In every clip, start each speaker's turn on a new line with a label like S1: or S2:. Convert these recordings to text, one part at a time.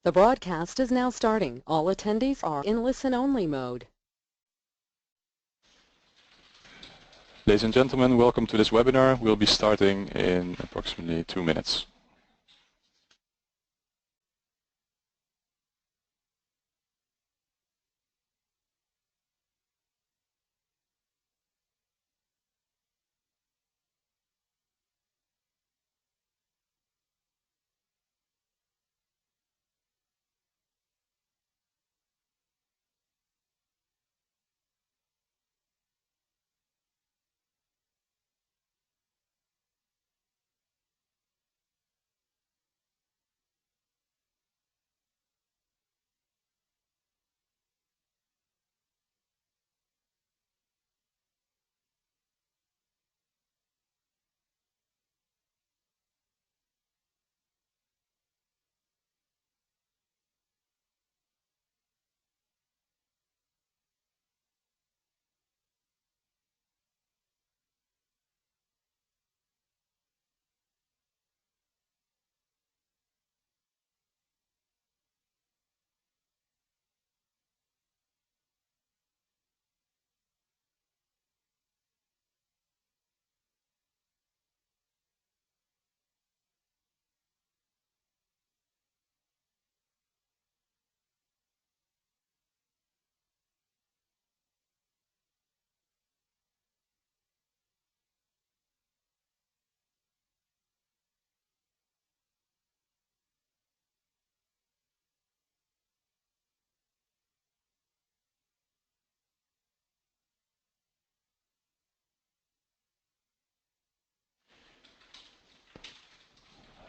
S1: The broadcast is now starting. All attendees are in listen-only mode.
S2: Ladies and gentlemen, welcome to this webinar. We'll be starting in approximately 2 minutes.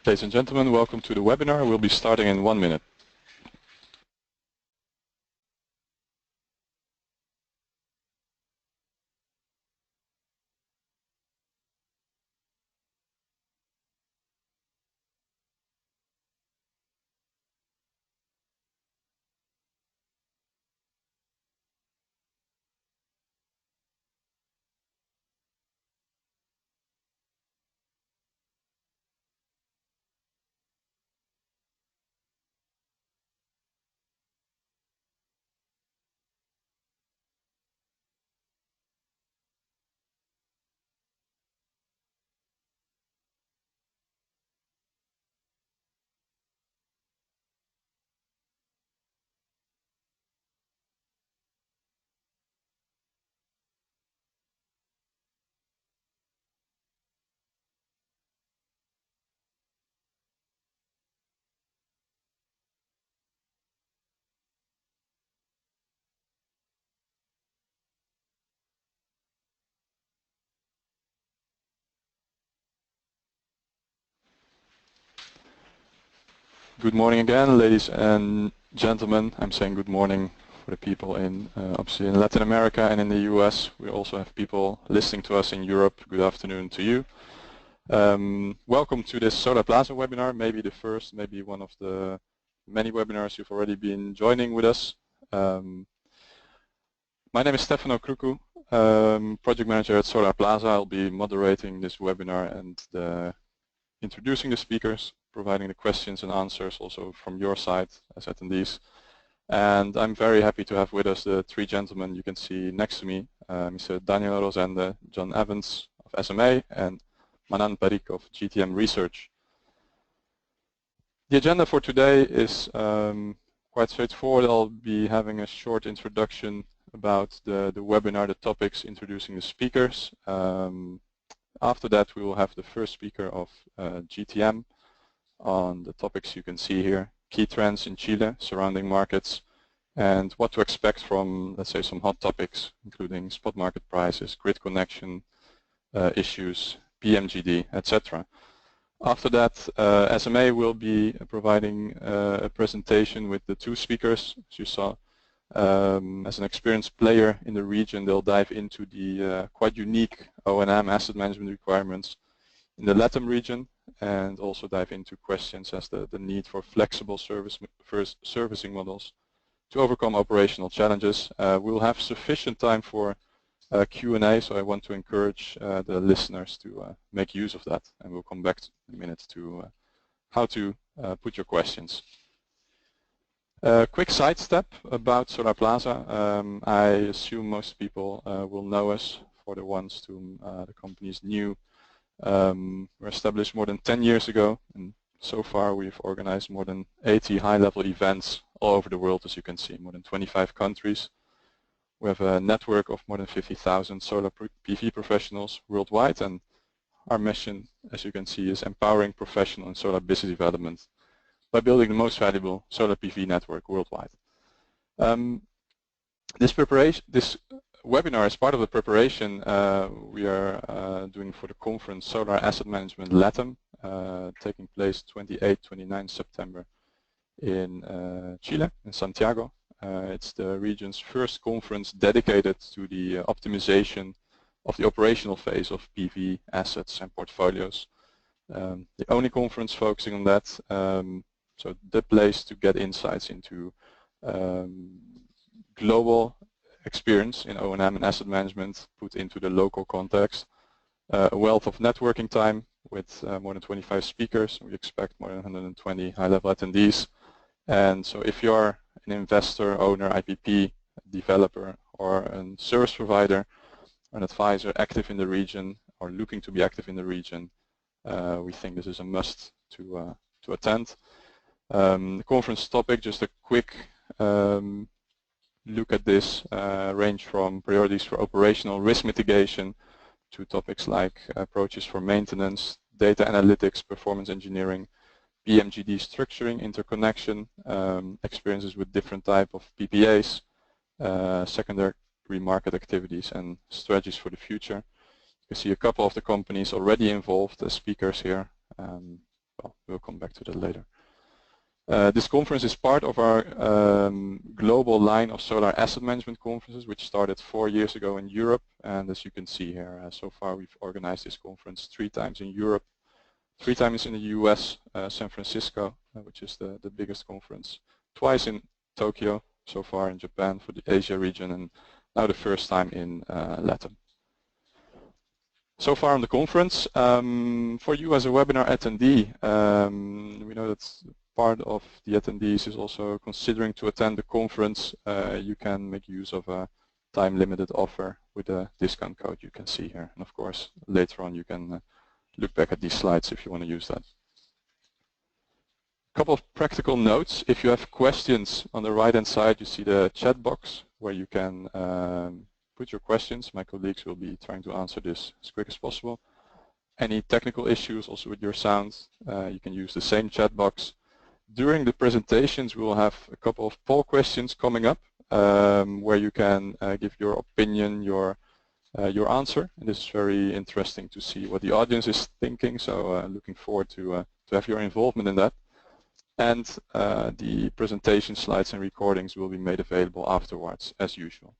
S2: Ladies and gentlemen, welcome to the webinar. We'll be starting in 1 minute. Good morning again, ladies and gentlemen. I'm saying good morning for the people in obviously in Latin America and in the US. We also have people listening to us in Europe. Good afternoon to you. Welcome to this Solarplaza webinar, maybe the first, maybe one of the many webinars you've already been joining with us. My name is Stefano Kruku, project manager at Solarplaza. I'll be moderating this webinar and introducing the speakers, providing the questions and answers also from your side as attendees. And I'm very happy to have with us the three gentlemen you can see next to me, Mr. Daniel Rosende, John Evans of SMA, and Manan Parikh of GTM Research. The agenda for today is quite straightforward. I'll be having a short introduction about the webinar, the topics, introducing the speakers. After that, we will have the first speaker of GTM on the topics you can see here, key trends in Chile, surrounding markets, and what to expect from, let's say, some hot topics, including spot market prices, grid connection issues, PMGD, etc. After that, SMA will be providing a presentation with the two speakers, as you saw. As an experienced player in the region, they'll dive into the quite unique O&M asset management requirements in the LatAm region, and also dive into questions as the need for flexible servicing models to overcome operational challenges. We'll have sufficient time for Q&A, so I want to encourage the listeners to make use of that, and we'll come back in a minute to how to put your questions. Quick sidestep about Solarplaza. I assume most people will know us. For the ones to whom the company is new, we're established more than 10 years ago, and so far we've organized more than 80 high-level events all over the world, as you can see, more than 25 countries. We have a network of more than 50,000 solar PV professionals worldwide, and our mission, as you can see, is empowering professional and solar business development by building the most valuable solar PV network worldwide. This webinar is part of the preparation we are doing for the conference Solar Asset Management LatAm, taking place 28-29 September in Chile, in Santiago. It's the region's first conference dedicated to the optimization of the operational phase of PV assets and portfolios. The only conference focusing on that, so the place to get insights into global experience in O&M and asset management put into the local context, a wealth of networking time with more than 25 speakers. We expect more than 120 high-level attendees. And so if you're an investor, owner, IPP, developer, or a service provider, an advisor active in the region or looking to be active in the region, we think this is a must to attend. The conference topic, just a quick look at this, range from priorities for operational risk mitigation to topics like approaches for maintenance, data analytics, performance engineering, PMGD structuring, interconnection, experiences with different type of PPAs, secondary market activities, and strategies for the future. You can see a couple of the companies already involved as speakers here. Well, we'll come back to that later. This conference is part of our global line of solar asset management conferences, which started 4 years ago in Europe. And as you can see here, so far we've organized this conference 3 times in Europe, 3 times in the US, San Francisco, which is the biggest conference, twice in Tokyo, so far in Japan for the Asia region, and now the first time in LatAm. So far on the conference, for you as a webinar attendee, we know that part of the attendees is also considering to attend the conference. You can make use of a time-limited offer with a discount code you can see here. And of course, later on you can look back at these slides if you want to use that. A couple of practical notes. If you have questions, on the right-hand side you see the chat box where you can put your questions. My colleagues will be trying to answer this as quick as possible. Any technical issues also with your sound, you can use the same chat box. During the presentations we will have a couple of poll questions coming up where you can give your opinion, your answer, and this is very interesting to see what the audience is thinking, so looking forward to have your involvement in that. And the presentation slides and recordings will be made available afterwards as usual.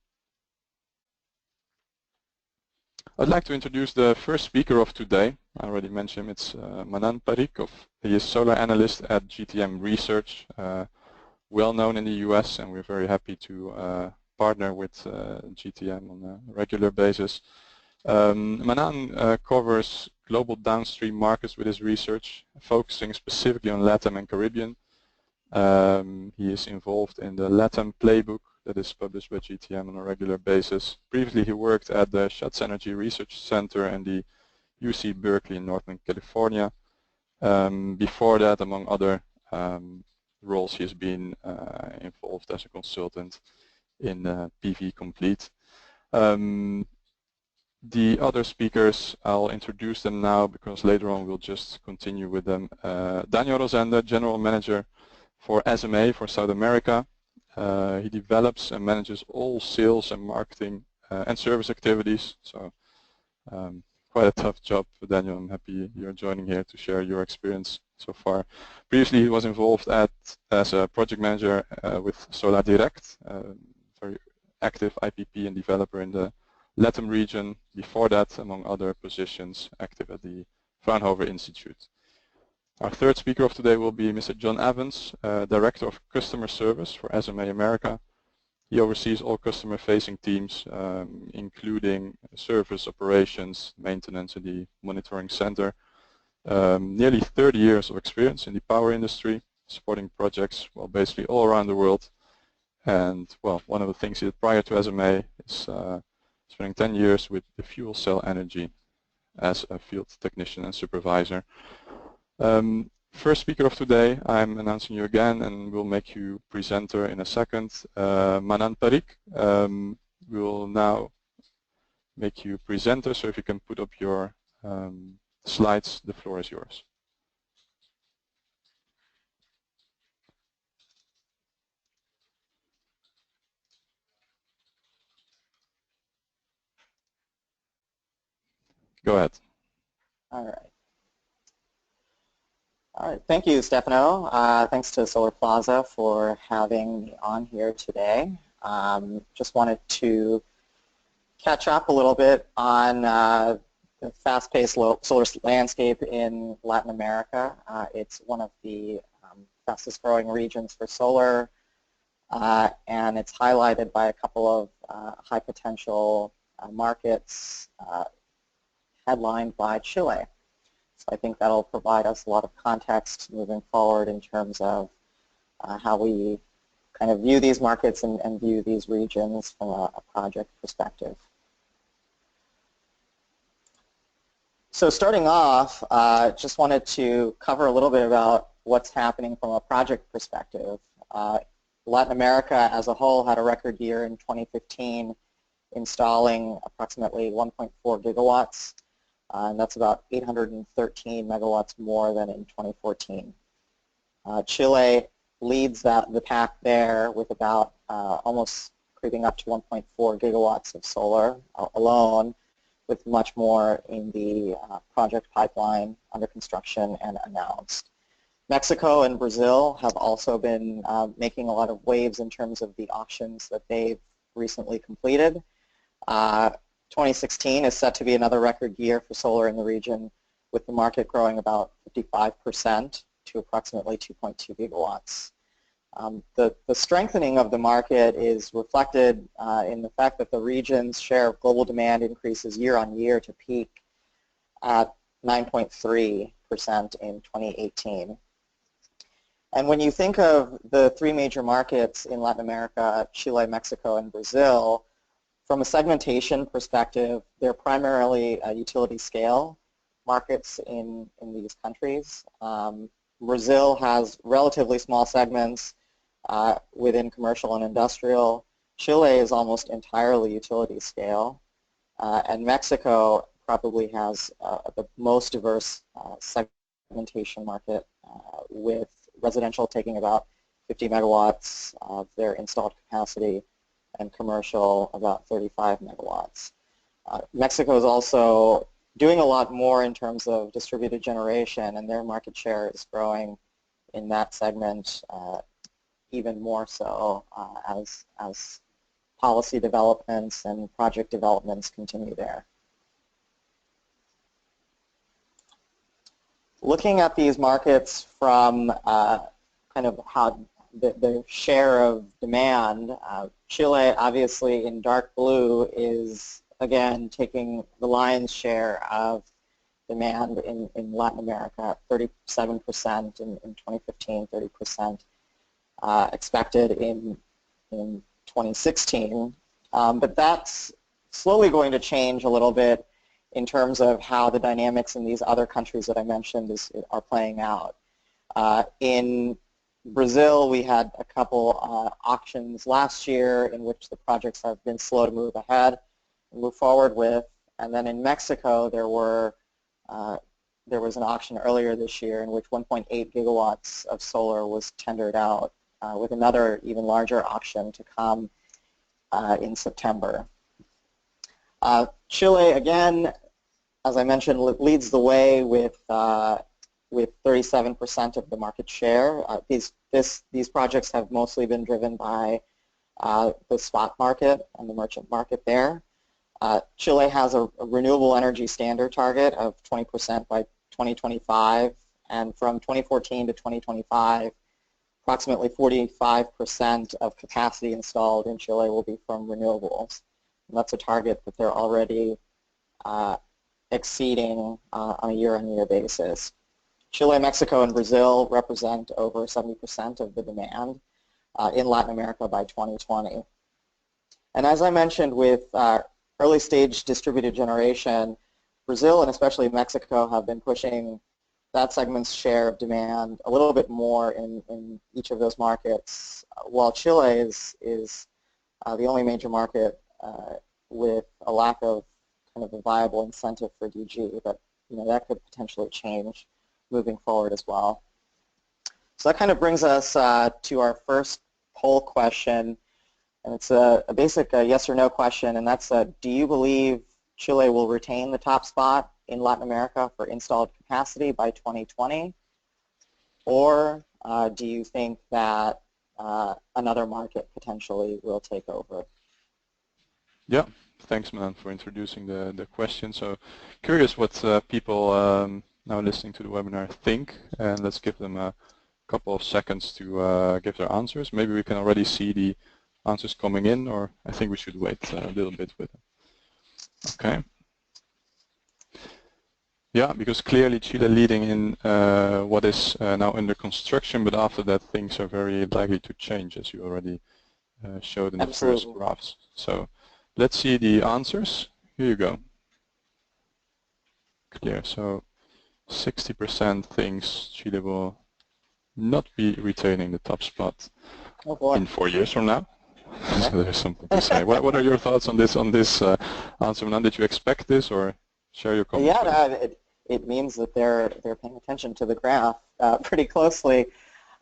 S2: I'd like to introduce the first speaker of today. I already mentioned him. It's Manan Parikov. He is solar analyst at GTM Research, well known in the US, and we're very happy to partner with GTM on a regular basis. Manan covers global downstream markets with his research, focusing specifically on LatAm and Caribbean. He is involved in the LatAm playbook that is published by GTM on a regular basis. Previously he worked at the Schatz Energy Research Center and the UC Berkeley in Northern California. Before that, among other roles, he has been involved as a consultant in PV Complete. The other speakers, I'll introduce them now because later on we'll just continue with them. Daniel Rosenda, General Manager for SMA for South America. He develops and manages all sales and marketing and service activities. So quite a tough job for Daniel. I'm happy you're joining here to share your experience so far. Previously he was involved as a project manager with Solar Direct, very active IPP and developer in the LatAm region. Before that, among other positions, active at the Fraunhofer Institute. Our third speaker of today will be Mr. John Evans, Director of Customer Service for SMA America. He oversees all customer-facing teams, including service, operations, maintenance, and the monitoring center. Nearly 30 years of experience in the power industry, supporting projects, well, basically all around the world. And, well, one of the things he did prior to SMA is spending 10 years with the fuel cell energy as a field technician and supervisor. First speaker of today, I'm announcing you again, and we'll make you presenter in a second. Manan Tariq will now make you presenter, so if you can put up your slides, the floor is yours. Go ahead.
S3: All right. All right. Thank you, Stefano. Thanks to Solarplaza for having me on here today. Just wanted to catch up a little bit on the fast-paced solar landscape in Latin America. It's one of the fastest growing regions for solar, and it's highlighted by a couple of high potential markets headlined by Chile. So I think that'll provide us a lot of context moving forward in terms of how we kind of view these markets and view these regions from a project perspective. So starting off, just wanted to cover a little bit about what's happening from a project perspective. Latin America as a whole had a record year in 2015, installing approximately 1.4 gigawatts. And that's about 813 megawatts more than in 2014. Chile leads the pack there with about almost creeping up to 1.4 gigawatts of solar alone, with much more in the project pipeline under construction and announced. Mexico and Brazil have also been making a lot of waves in terms of the auctions that they've recently completed. 2016 is set to be another record year for solar in the region, with the market growing about 55% to approximately 2.2 gigawatts. The strengthening of the market is reflected in the fact that the region's share of global demand increases year on year to peak at 9.3% in 2018. And when you think of the three major markets in Latin America, Chile, Mexico, and Brazil, from a segmentation perspective, they're primarily utility scale markets in these countries. Brazil has relatively small segments within commercial and industrial. Chile is almost entirely utility scale. And Mexico probably has the most diverse segmentation market, with residential taking about 50 megawatts of their installed capacity, and commercial about 35 megawatts. Mexico is also doing a lot more in terms of distributed generation, and their market share is growing in that segment even more so as policy developments and project developments continue there. Looking at these markets from kind of how the share of demand, Chile, obviously in dark blue, is again taking the lion's share of demand in Latin America, 37% in 2015, 30% expected in 2016. But that's slowly going to change a little bit in terms of how the dynamics in these other countries that I mentioned are playing out. In Brazil, we had a couple auctions last year in which the projects have been slow to move ahead and move forward with. And then in Mexico, there was an auction earlier this year in which 1.8 gigawatts of solar was tendered out, with another even larger auction to come in September. Chile, again, as I mentioned, leads the way with 37% of the market share. These projects have mostly been driven by the spot market and the merchant market there. Chile has a renewable energy standard target of 20% by 2025, and from 2014 to 2025, approximately 45% of capacity installed in Chile will be from renewables. And that's a target that they're already exceeding on a year-on-year basis. Chile, Mexico, and Brazil represent over 70% of the demand in Latin America by 2020. And as I mentioned with early stage distributed generation, Brazil and especially Mexico have been pushing that segment's share of demand a little bit more in each of those markets, while Chile is the only major market with a lack of kind of a viable incentive for DG, but that could potentially change moving forward as well. So that kind of brings us to our first poll question, and it's a basic yes or no question, and that's do you believe Chile will retain the top spot in Latin America for installed capacity by 2020, or do you think that another market potentially will take over?
S2: Yeah, thanks, man, for introducing the question. So curious what people now listening to the webinar think, and let's give them a couple of seconds to give their answers. Maybe we can already see the answers coming in, or I think we should wait a little bit with them. Okay. Yeah, because clearly Chile leading in what is now under construction, but after that things are very likely to change, as you already showed in the first graphs. So let's see the answers. Here you go. Clear. So 60% thinks Chile will not be retaining the top spot in 4 years from now. So there's something to say. What are your thoughts on this answer, Manan? Did you expect this, or share your comments?
S3: Yeah, it means that they're paying attention to the graph pretty closely.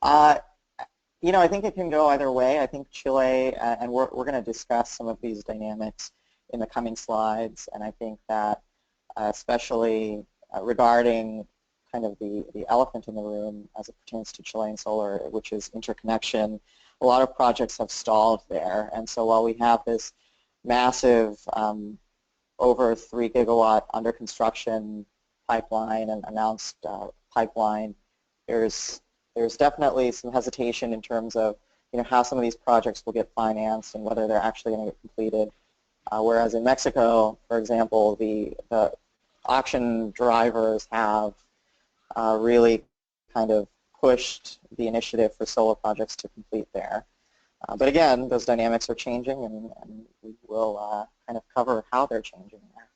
S3: I think it can go either way. I think Chile, and we're going to discuss some of these dynamics in the coming slides, and I think that especially regarding kind of the elephant in the room as it pertains to Chilean solar, which is interconnection, a lot of projects have stalled there. And so while we have this massive over 3 gigawatt under construction pipeline and announced pipeline, there's definitely some hesitation in terms of how some of these projects will get financed and whether they're actually going to get completed. Whereas in Mexico, for example, the auction drivers have really kind of pushed the initiative for solar projects to complete there. But again, those dynamics are changing, and we will kind of cover how they're changing there.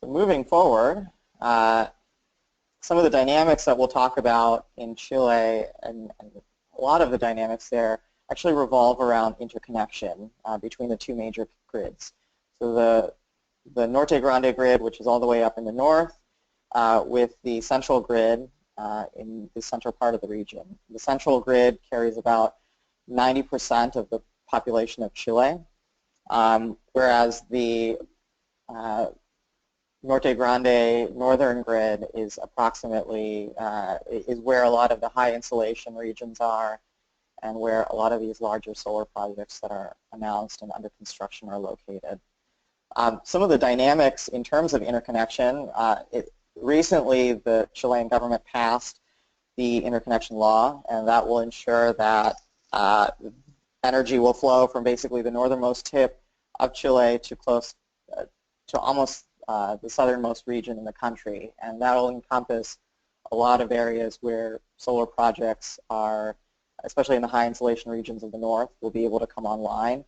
S3: So moving forward, some of the dynamics that we'll talk about in Chile, and a lot of the dynamics there actually revolve around interconnection between the two major grids. So the Norte Grande grid, which is all the way up in the north, with the central grid in the central part of the region. The central grid carries about 90% of the population of Chile, whereas the Norte Grande northern grid is approximately, is where a lot of the high insolation regions are and where a lot of these larger solar projects that are announced and under construction are located. Some of the dynamics in terms of interconnection, recently the Chilean government passed the interconnection law, and that will ensure that energy will flow from basically the northernmost tip of Chile to close to almost the southernmost region in the country, and that will encompass a lot of areas where solar projects are, especially in the high insolation regions of the north, will be able to come online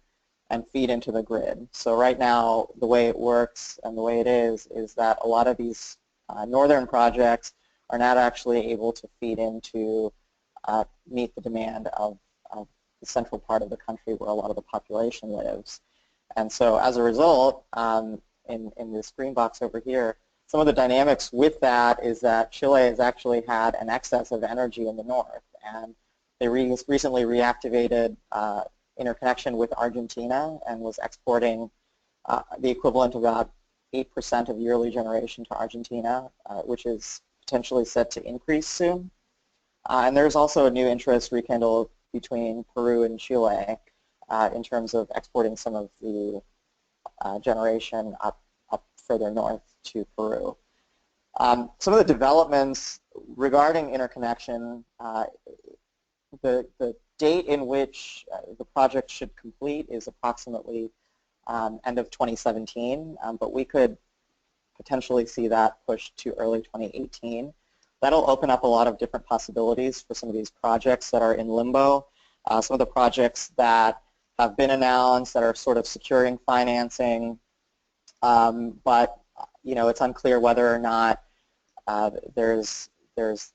S3: and feed into the grid. So right now, the way it works and the way it is that a lot of these northern projects are not actually able to feed into meet the demand of the central part of the country where a lot of the population lives. And so as a result, in this green box over here, some of the dynamics with that is that Chile has actually had an excess of energy in the north, and they recently reactivated interconnection with Argentina and was exporting the equivalent of about 8% of yearly generation to Argentina, which is potentially set to increase soon. And there's also a new interest rekindled between Peru and Chile in terms of exporting some of the generation up further north to Peru. Some of the developments regarding interconnection, the date in which the project should complete is approximately end of 2017, but we could potentially see that pushed to early 2018. That'll open up a lot of different possibilities for some of these projects that are in limbo. Some of the projects that have been announced that are sort of securing financing, but it's unclear whether or not there's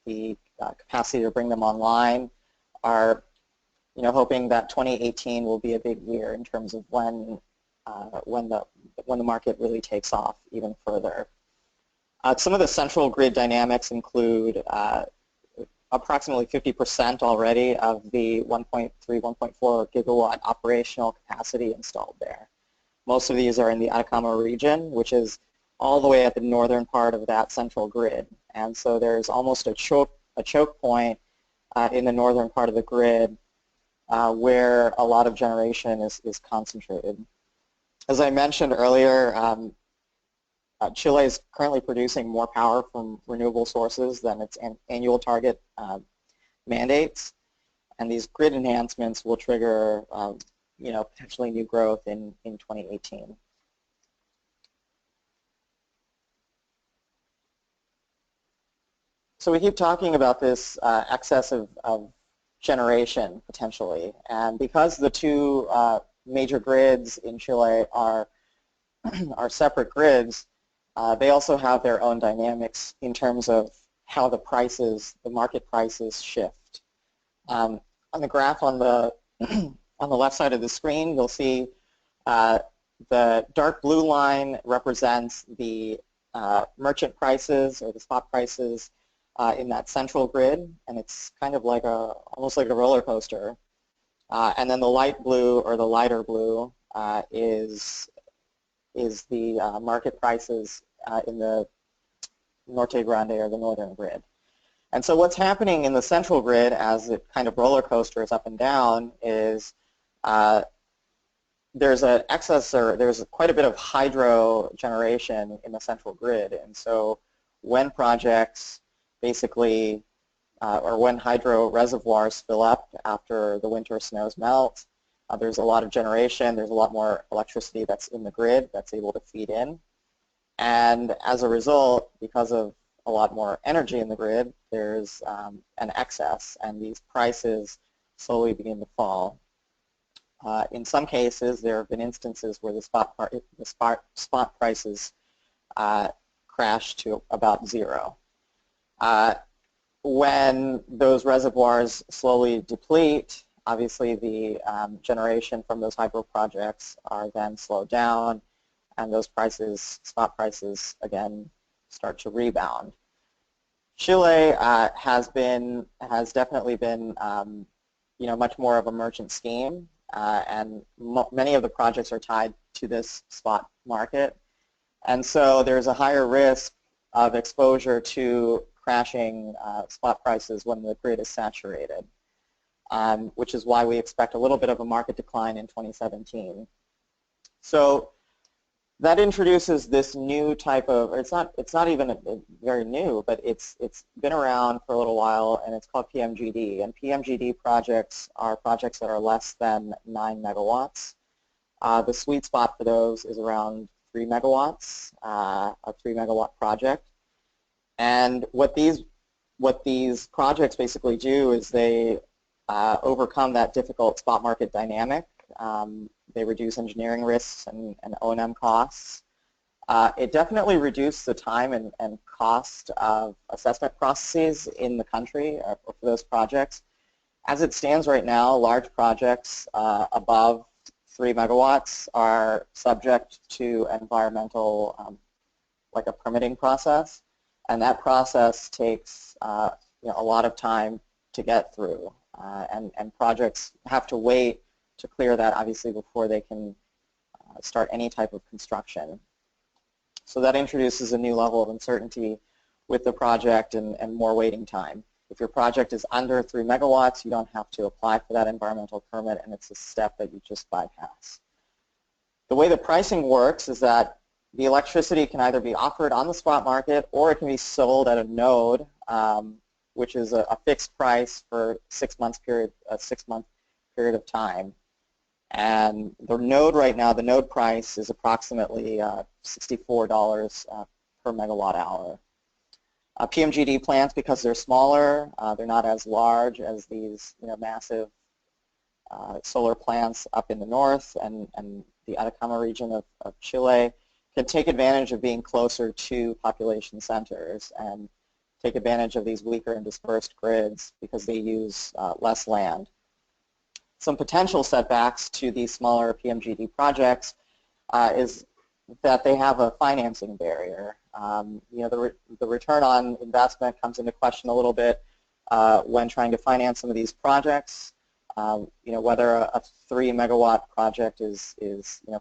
S3: the capacity to bring them online. Are hoping that 2018 will be a big year in terms of when the market really takes off even further. Some of the central grid dynamics include approximately 50% already of the 1.3, 1.4 gigawatt operational capacity installed there. Most of these are in the Atacama region, which is all the way at the northern part of that central grid. And so there's almost a choke point in the northern part of the grid where a lot of generation is concentrated. As I mentioned earlier, Chile is currently producing more power from renewable sources than its annual target mandates, and these grid enhancements will trigger potentially new growth in 2018. So we keep talking about this excess of generation potentially, and because the two major grids in Chile are separate grids, they also have their own dynamics in terms of how the market prices shift. On the graph on the left side of the screen, you'll see the dark blue line represents the merchant prices or the spot prices in that central grid, and it's kind of like almost like a roller coaster. And then the light blue or the lighter blue is the market prices in the Norte Grande or the northern grid. And so what's happening in the central grid as it kind of roller coasters up and down is there's an excess, or there's quite a bit of hydro generation in the central grid. And so when projects basically, or when hydro reservoirs fill up after the winter snows melt, there's a lot of generation, there's a lot more electricity that's in the grid that's able to feed in. And as a result, because of a lot more energy in the grid, there's an excess, and these prices slowly begin to fall. In some cases, there have been instances where the spot prices crash to about zero. When those reservoirs slowly deplete, obviously the generation from those hydro projects are then slowed down, and those prices, spot prices, again start to rebound. Chile has definitely been much more of a merchant scheme, and many of the projects are tied to this spot market, and so there's a higher risk of exposure to crashing spot prices when the grid is saturated, which is why we expect a little bit of a market decline in 2017. So that introduces this new type of, it's not even very new, but it's been around for a little while, and it's called PMGD. And PMGD projects are projects that are less than 9 megawatts. The sweet spot for those is around 3 megawatts, a 3 megawatt project. And what these projects basically do is they overcome that difficult spot market dynamic. They reduce engineering risks and O&M costs. It definitely reduced the time and cost of assessment processes in the country for those projects. As it stands right now, large projects above 3 megawatts are subject to environmental, like a permitting process, and that process takes a lot of time to get through, and projects have to wait to clear that, obviously, before they can start any type of construction. So that introduces a new level of uncertainty with the project and more waiting time. If your project is under 3 megawatts, you don't have to apply for that environmental permit, and it's a step that you just bypass. The way the pricing works is that the electricity can either be offered on the spot market, or it can be sold at a node, which is a fixed price for a 6-month period of time. And the node right now, the node price is approximately $64 per megawatt hour. PMGD plants, because they're smaller, they're not as large as these massive solar plants up in the north and the Atacama region of Chile, can take advantage of being closer to population centers and take advantage of these weaker and dispersed grids because they use less land. Some potential setbacks to these smaller PMGD projects is that they have a financing barrier. The return on investment comes into question a little bit when trying to finance some of these projects. Whether a 3 megawatt project is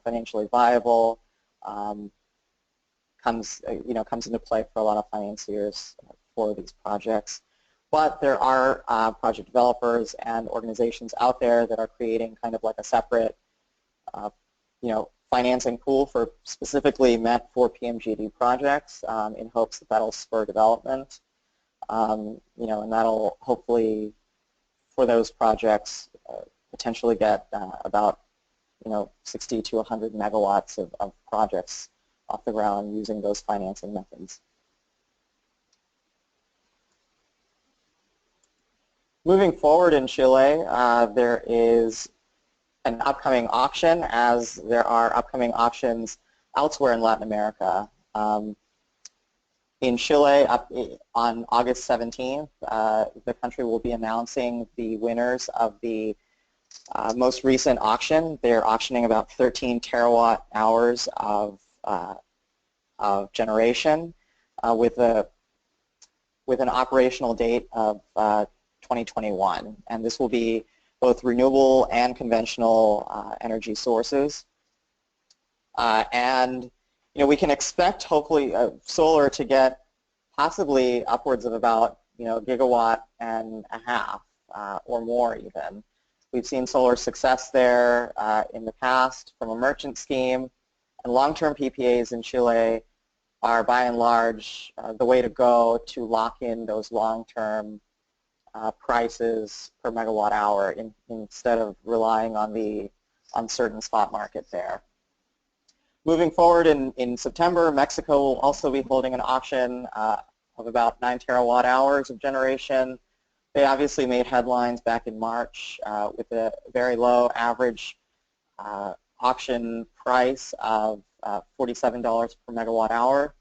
S3: financially viable comes into play for a lot of financiers for these projects. But there are project developers and organizations out there that are creating kind of like a separate financing pool for specifically meant for PMGD projects in hopes that that'll spur development. And that'll hopefully, for those projects, potentially get about 60 to 100 megawatts of projects off the ground using those financing methods. Moving forward in Chile, there is an upcoming auction, as there are upcoming auctions elsewhere in Latin America. In Chile, on August 17th, the country will be announcing the winners of the most recent auction. They're auctioning about 13 terawatt hours of generation with an operational date of 2021, and this will be both renewable and conventional energy sources. And we can expect hopefully solar to get possibly upwards of about a gigawatt and a half or more even. We've seen solar success there in the past from a merchant scheme, and long-term PPAs in Chile are by and large the way to go to lock in those long-term prices per megawatt hour instead of relying on the uncertain spot market there. Moving forward in September, Mexico will also be holding an auction of about 9 terawatt hours of generation. They obviously made headlines back in March with a very low average auction price of $47 per megawatt hour.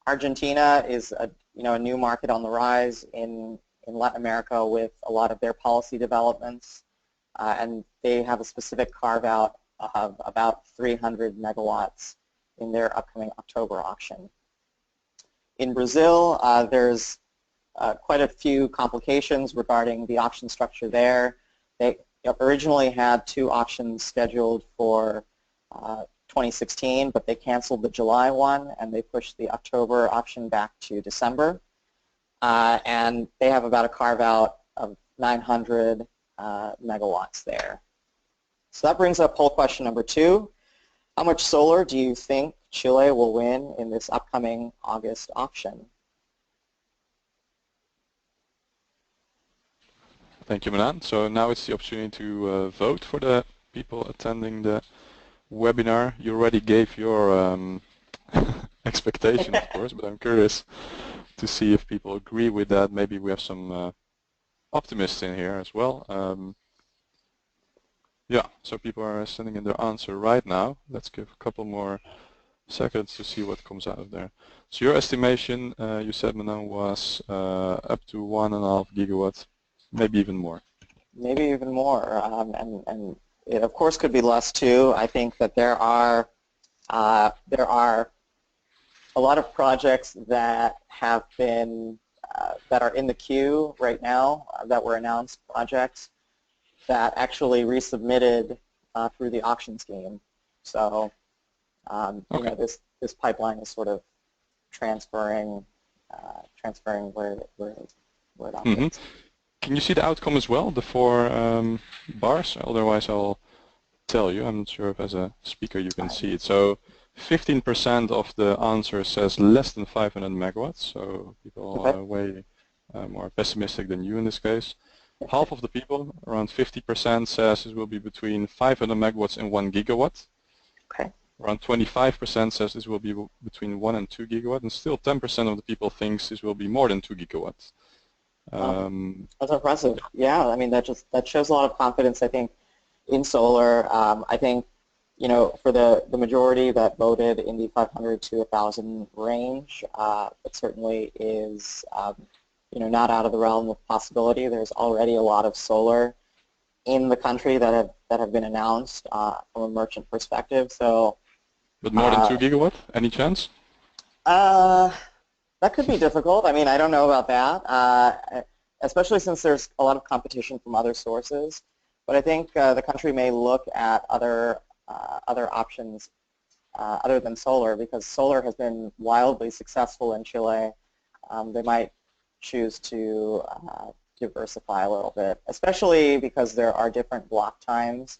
S3: Argentina is a new market on the rise in Latin America with a lot of their policy developments, and they have a specific carve-out of about 300 megawatts in their upcoming October auction. In Brazil, there's quite a few complications regarding the auction structure there. They originally had 2 auctions scheduled for 2016, but they canceled the July one and they pushed the October auction back to December. And they have about a carve-out of 900 megawatts there. So that brings up poll question number 2. How much solar do you think Chile will win in this upcoming August auction?
S2: Thank you, Milan. So now it's the opportunity to vote for the people attending the webinar. You already gave your expectation, of course, but I'm curious to see if people agree with that. Maybe we have some optimists in here as well. Yeah, so people are sending in their answer right now. Let's give a couple more seconds to see what comes out of there. So your estimation, you said, Manon, was up to 1.5 gigawatts, maybe even more.
S3: Maybe even more, and it of course could be less too. I think that there are a lot of projects that have been that are in the queue right now that were announced projects that actually resubmitted through the auction scheme. So
S2: Okay.
S3: this pipeline is sort of transferring where it operates.
S2: Can you see the outcome as well, the 4 bars? Otherwise I'll tell you. I'm not sure if as a speaker you can see it. So 15% of the answer says less than 500 megawatts, so people are way more pessimistic than you in this case. Half of the people, around 50%, says it will be between 500 megawatts and 1 gigawatt.
S3: Okay.
S2: Around 25% says this will be between 1 and 2 gigawatts, and still 10% of the people thinks this will be more than 2 gigawatts.
S3: That's impressive. Yeah, I mean that shows a lot of confidence, I think, in solar. I think, you know, for the majority that voted in the 500 to 1,000 range, it certainly is, you know, not out of the realm of possibility. There's already a lot of solar in the country that have been announced from a merchant perspective. So,
S2: but more than 2 gigawatt, any chance?
S3: That could be difficult. I mean, I don't know about that, especially since there's a lot of competition from other sources. But I think the country may look at other options other than solar, because solar has been wildly successful in Chile. They might choose to diversify a little bit, especially because there are different block times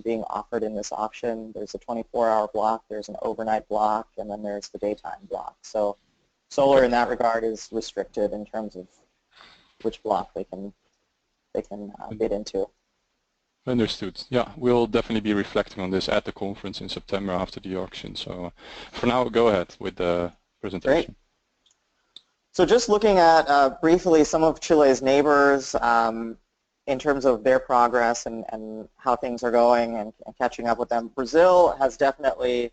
S3: being offered in this auction. There's a 24-hour block, there's an overnight block, and then there's the daytime block. So solar in that regard is restricted in terms of which block they can bid into.
S2: Understood. Yeah, we'll definitely be reflecting on this at the conference in September after the auction. So for now, go ahead with the presentation.
S3: Great. So just looking at briefly some of Chile's neighbors in terms of their progress and how things are going and catching up with them. Brazil has definitely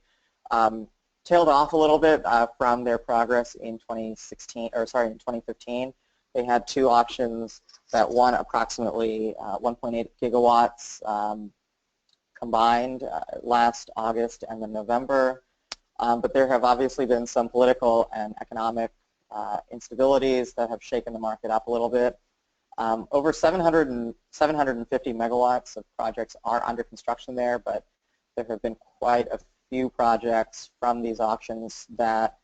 S3: tailed off a little bit from their progress in 2015. They had 2 auctions that won approximately 1.8 gigawatts combined last August and then November. But there have obviously been some political and economic instabilities that have shaken the market up a little bit. Over 750 megawatts of projects are under construction there, but there have been quite a few projects from these auctions that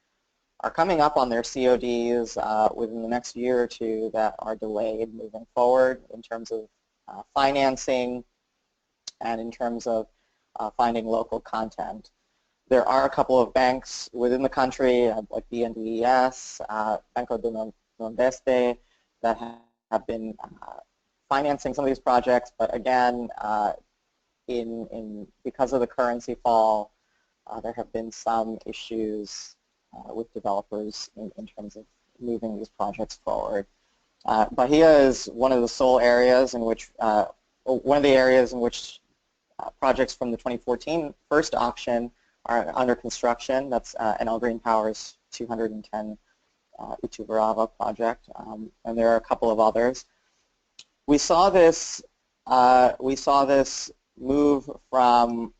S3: are coming up on their CODs within the next year or two that are delayed moving forward in terms of financing and in terms of finding local content. There are a couple of banks within the country, like BNDES, Banco do Nordeste, that have been financing some of these projects, but again, because of the currency fall, there have been some issues with developers in terms of moving these projects forward. Bahia is one of the sole areas in which, projects from the 2014 first auction are under construction. That's NL Green Power's 210 Ituverava project, and there are a couple of others. We saw this move from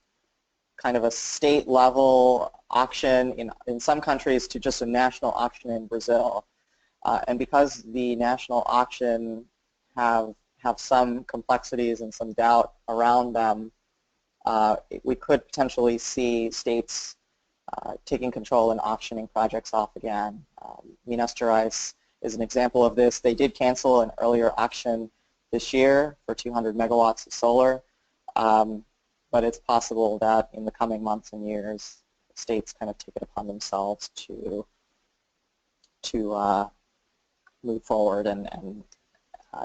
S3: kind of a state-level auction in some countries to just a national auction in Brazil. And because the national auction have some complexities and some doubt around them, we could potentially see states taking control and auctioning projects off again. Minas Gerais is an example of this. They did cancel an earlier auction this year for 200 megawatts of solar. But it's possible that in the coming months and years, states kind of take it upon themselves to move forward and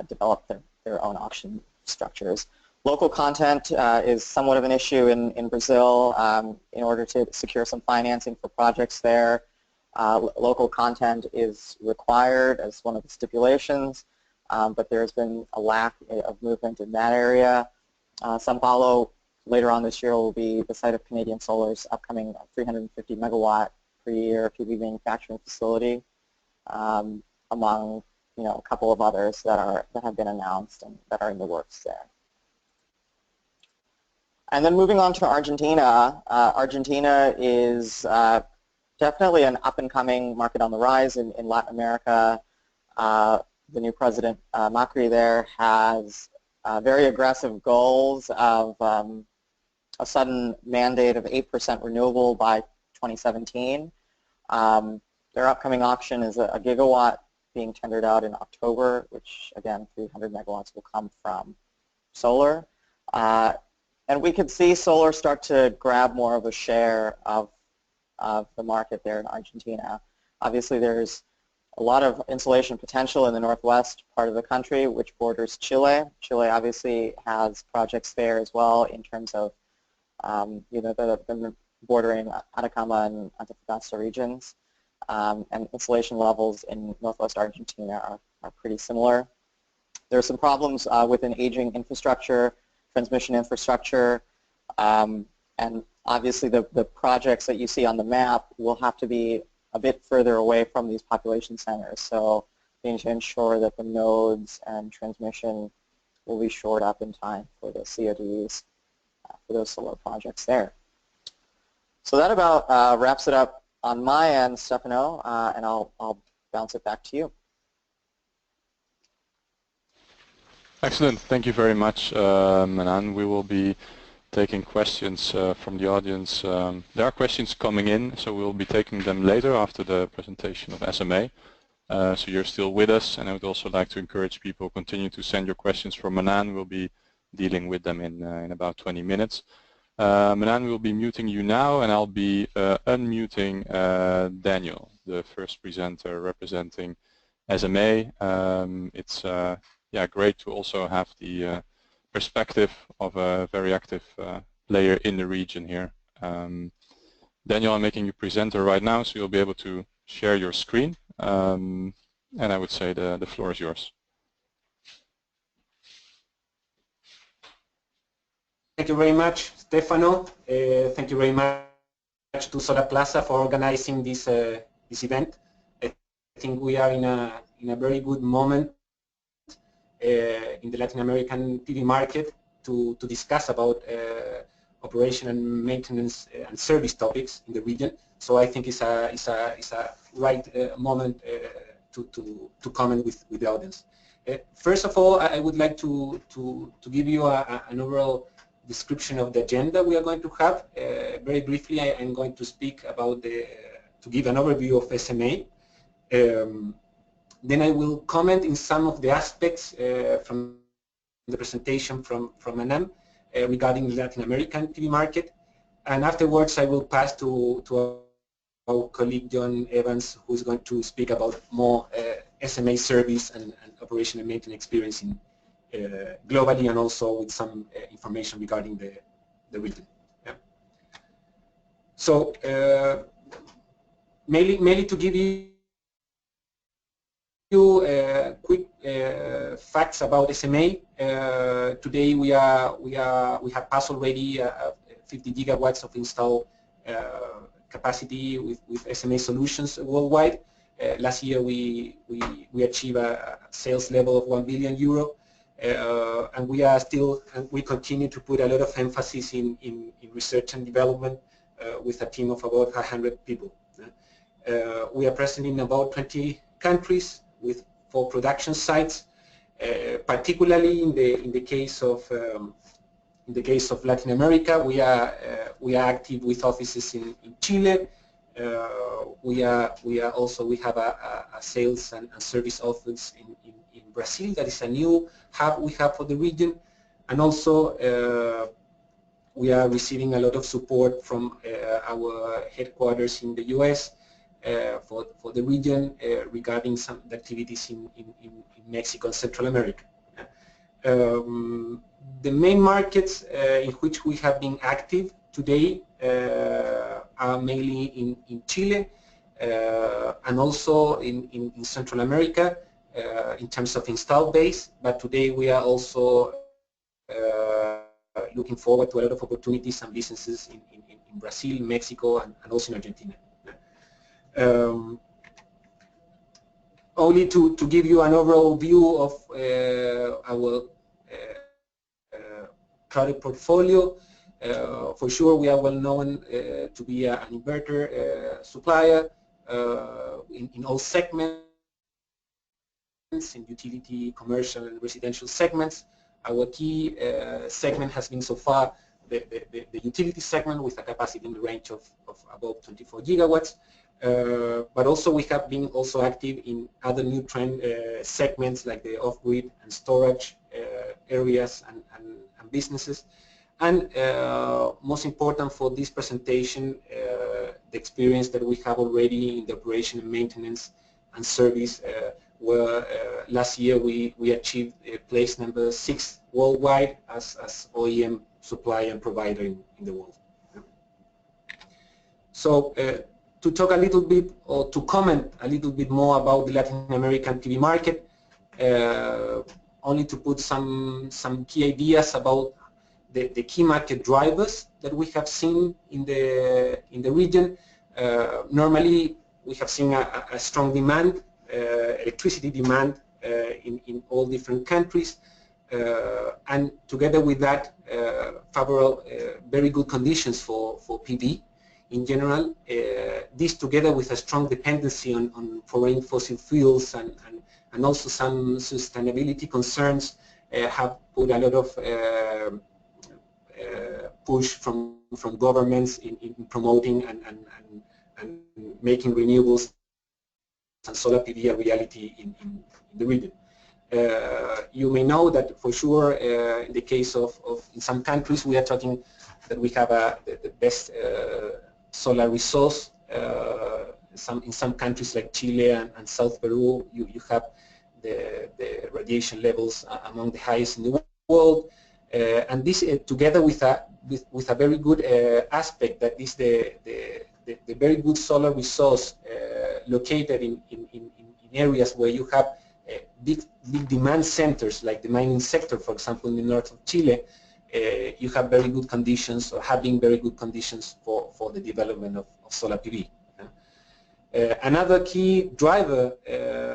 S3: develop their own auction structures. Local content is somewhat of an issue in Brazil. In order to secure some financing for projects there, local content is required as one of the stipulations, but there's been a lack of movement in that area. São Paulo later on this year will be the site of Canadian Solar's upcoming 350 megawatt per year PV manufacturing facility, among a couple of others that have been announced and that are in the works there. And then moving on to Argentina. Argentina is definitely an up-and-coming market on the rise in Latin America. The new president, Macri, there has very aggressive goals of a sudden mandate of 8% renewable by 2017. Their upcoming auction is a gigawatt being tendered out in October, which again 300 megawatts will come from solar. And we could see solar start to grab more of a share of the market there in Argentina. Obviously there's a lot of insulation potential in the northwest part of the country, which borders Chile. Chile obviously has projects there as well in terms of the bordering Atacama and Antofagasta regions. And installation levels in northwest Argentina are pretty similar. There are some problems with an aging infrastructure, transmission infrastructure, and obviously the projects that you see on the map will have to be a bit further away from these population centers. So we need to ensure that the nodes and transmission will be shored up in time for the CODs for those solar projects there. So that about wraps it up on my end, Stefano, and I'll bounce it back to you.
S2: Excellent. Thank you very much, Manan. We will be taking questions from the audience. There are questions coming in, so we'll be taking them later after the presentation of SMA. So you're still with us, and I would also like to encourage people continue to send your questions for Manan. We'll be dealing with them in about 20 minutes. Manan, we'll be muting you now, and I'll be unmuting Daniel, the first presenter representing SMA. It's great to also have the perspective of a very active player in the region here. Daniel, I'm making you presenter right now, so you'll be able to share your screen. And I would say the floor is yours.
S4: Thank you very much, Stefano. Thank you very much to Solarplaza for organizing this this event. I think we are in a very good moment in the Latin American PV market to discuss about operation and maintenance and service topics in the region. So I think it's a right moment to comment with the audience. First of all, I would like to give you an overall description of the agenda we are going to have. Very briefly, I'm going to speak about to give an overview of SMA. Then I will comment in some of the aspects from the presentation from Manan regarding the Latin American PV market. And afterwards, I will pass to our colleague John Evans, who is going to speak about more SMA service and operation and maintenance experience in globally, and also with some information regarding the region. Yeah. So mainly to give you quick facts about SMA. Today we have passed already 50 gigawatts of installed capacity with SMA solutions worldwide. Last year we achieved a sales level of €1 billion. And we continue to put a lot of emphasis in research and development with a team of about 100 people. We are present in about 20 countries with 4 production sites, particularly in the case of Latin America. We are active with offices in Chile. We have a sales and service office in Brazil. That is a new hub we have for the region, and also we are receiving a lot of support from our headquarters in the US for the region regarding some activities in Mexico and Central America. The main markets in which we have been active today are mainly in Chile and also in Central America in terms of installed base, but today we are also looking forward to a lot of opportunities and businesses in Brazil, Mexico, and also in Argentina. Only to give you an overall view of our product portfolio. For sure, we are well known to be an inverter supplier in all segments, in utility, commercial, and residential segments. Our key segment has been so far the utility segment, with a capacity in the range of about 24 gigawatts. But also we have been also active in other new trend segments like the off-grid and storage areas and businesses. And most important for this presentation, the experience that we have already in the operation and maintenance and service, where last year we achieved place number 6 worldwide as OEM supplier and provider in the world. So to talk a little bit, or to comment a little bit more about the Latin American PV market, only to put some key ideas about the key market drivers that we have seen in the region. Normally, we have seen a strong demand, electricity demand in all different countries, and together with that, favorable, very good conditions for PV in general. This together with a strong dependency on foreign fossil fuels and also some sustainability concerns have put a lot of push from governments in promoting and making renewables and solar PV a reality in the region. You may know that for sure in the case of in some countries we are talking that we have the best solar resource. In some countries like Chile and South Peru, you have the radiation levels among the highest in the world, and this together with a very good aspect that is the very good solar resource located in areas where you have big demand centers like the mining sector, for example, in the north of Chile. You have very good conditions, or having very good conditions for the development of solar PV. Another key driver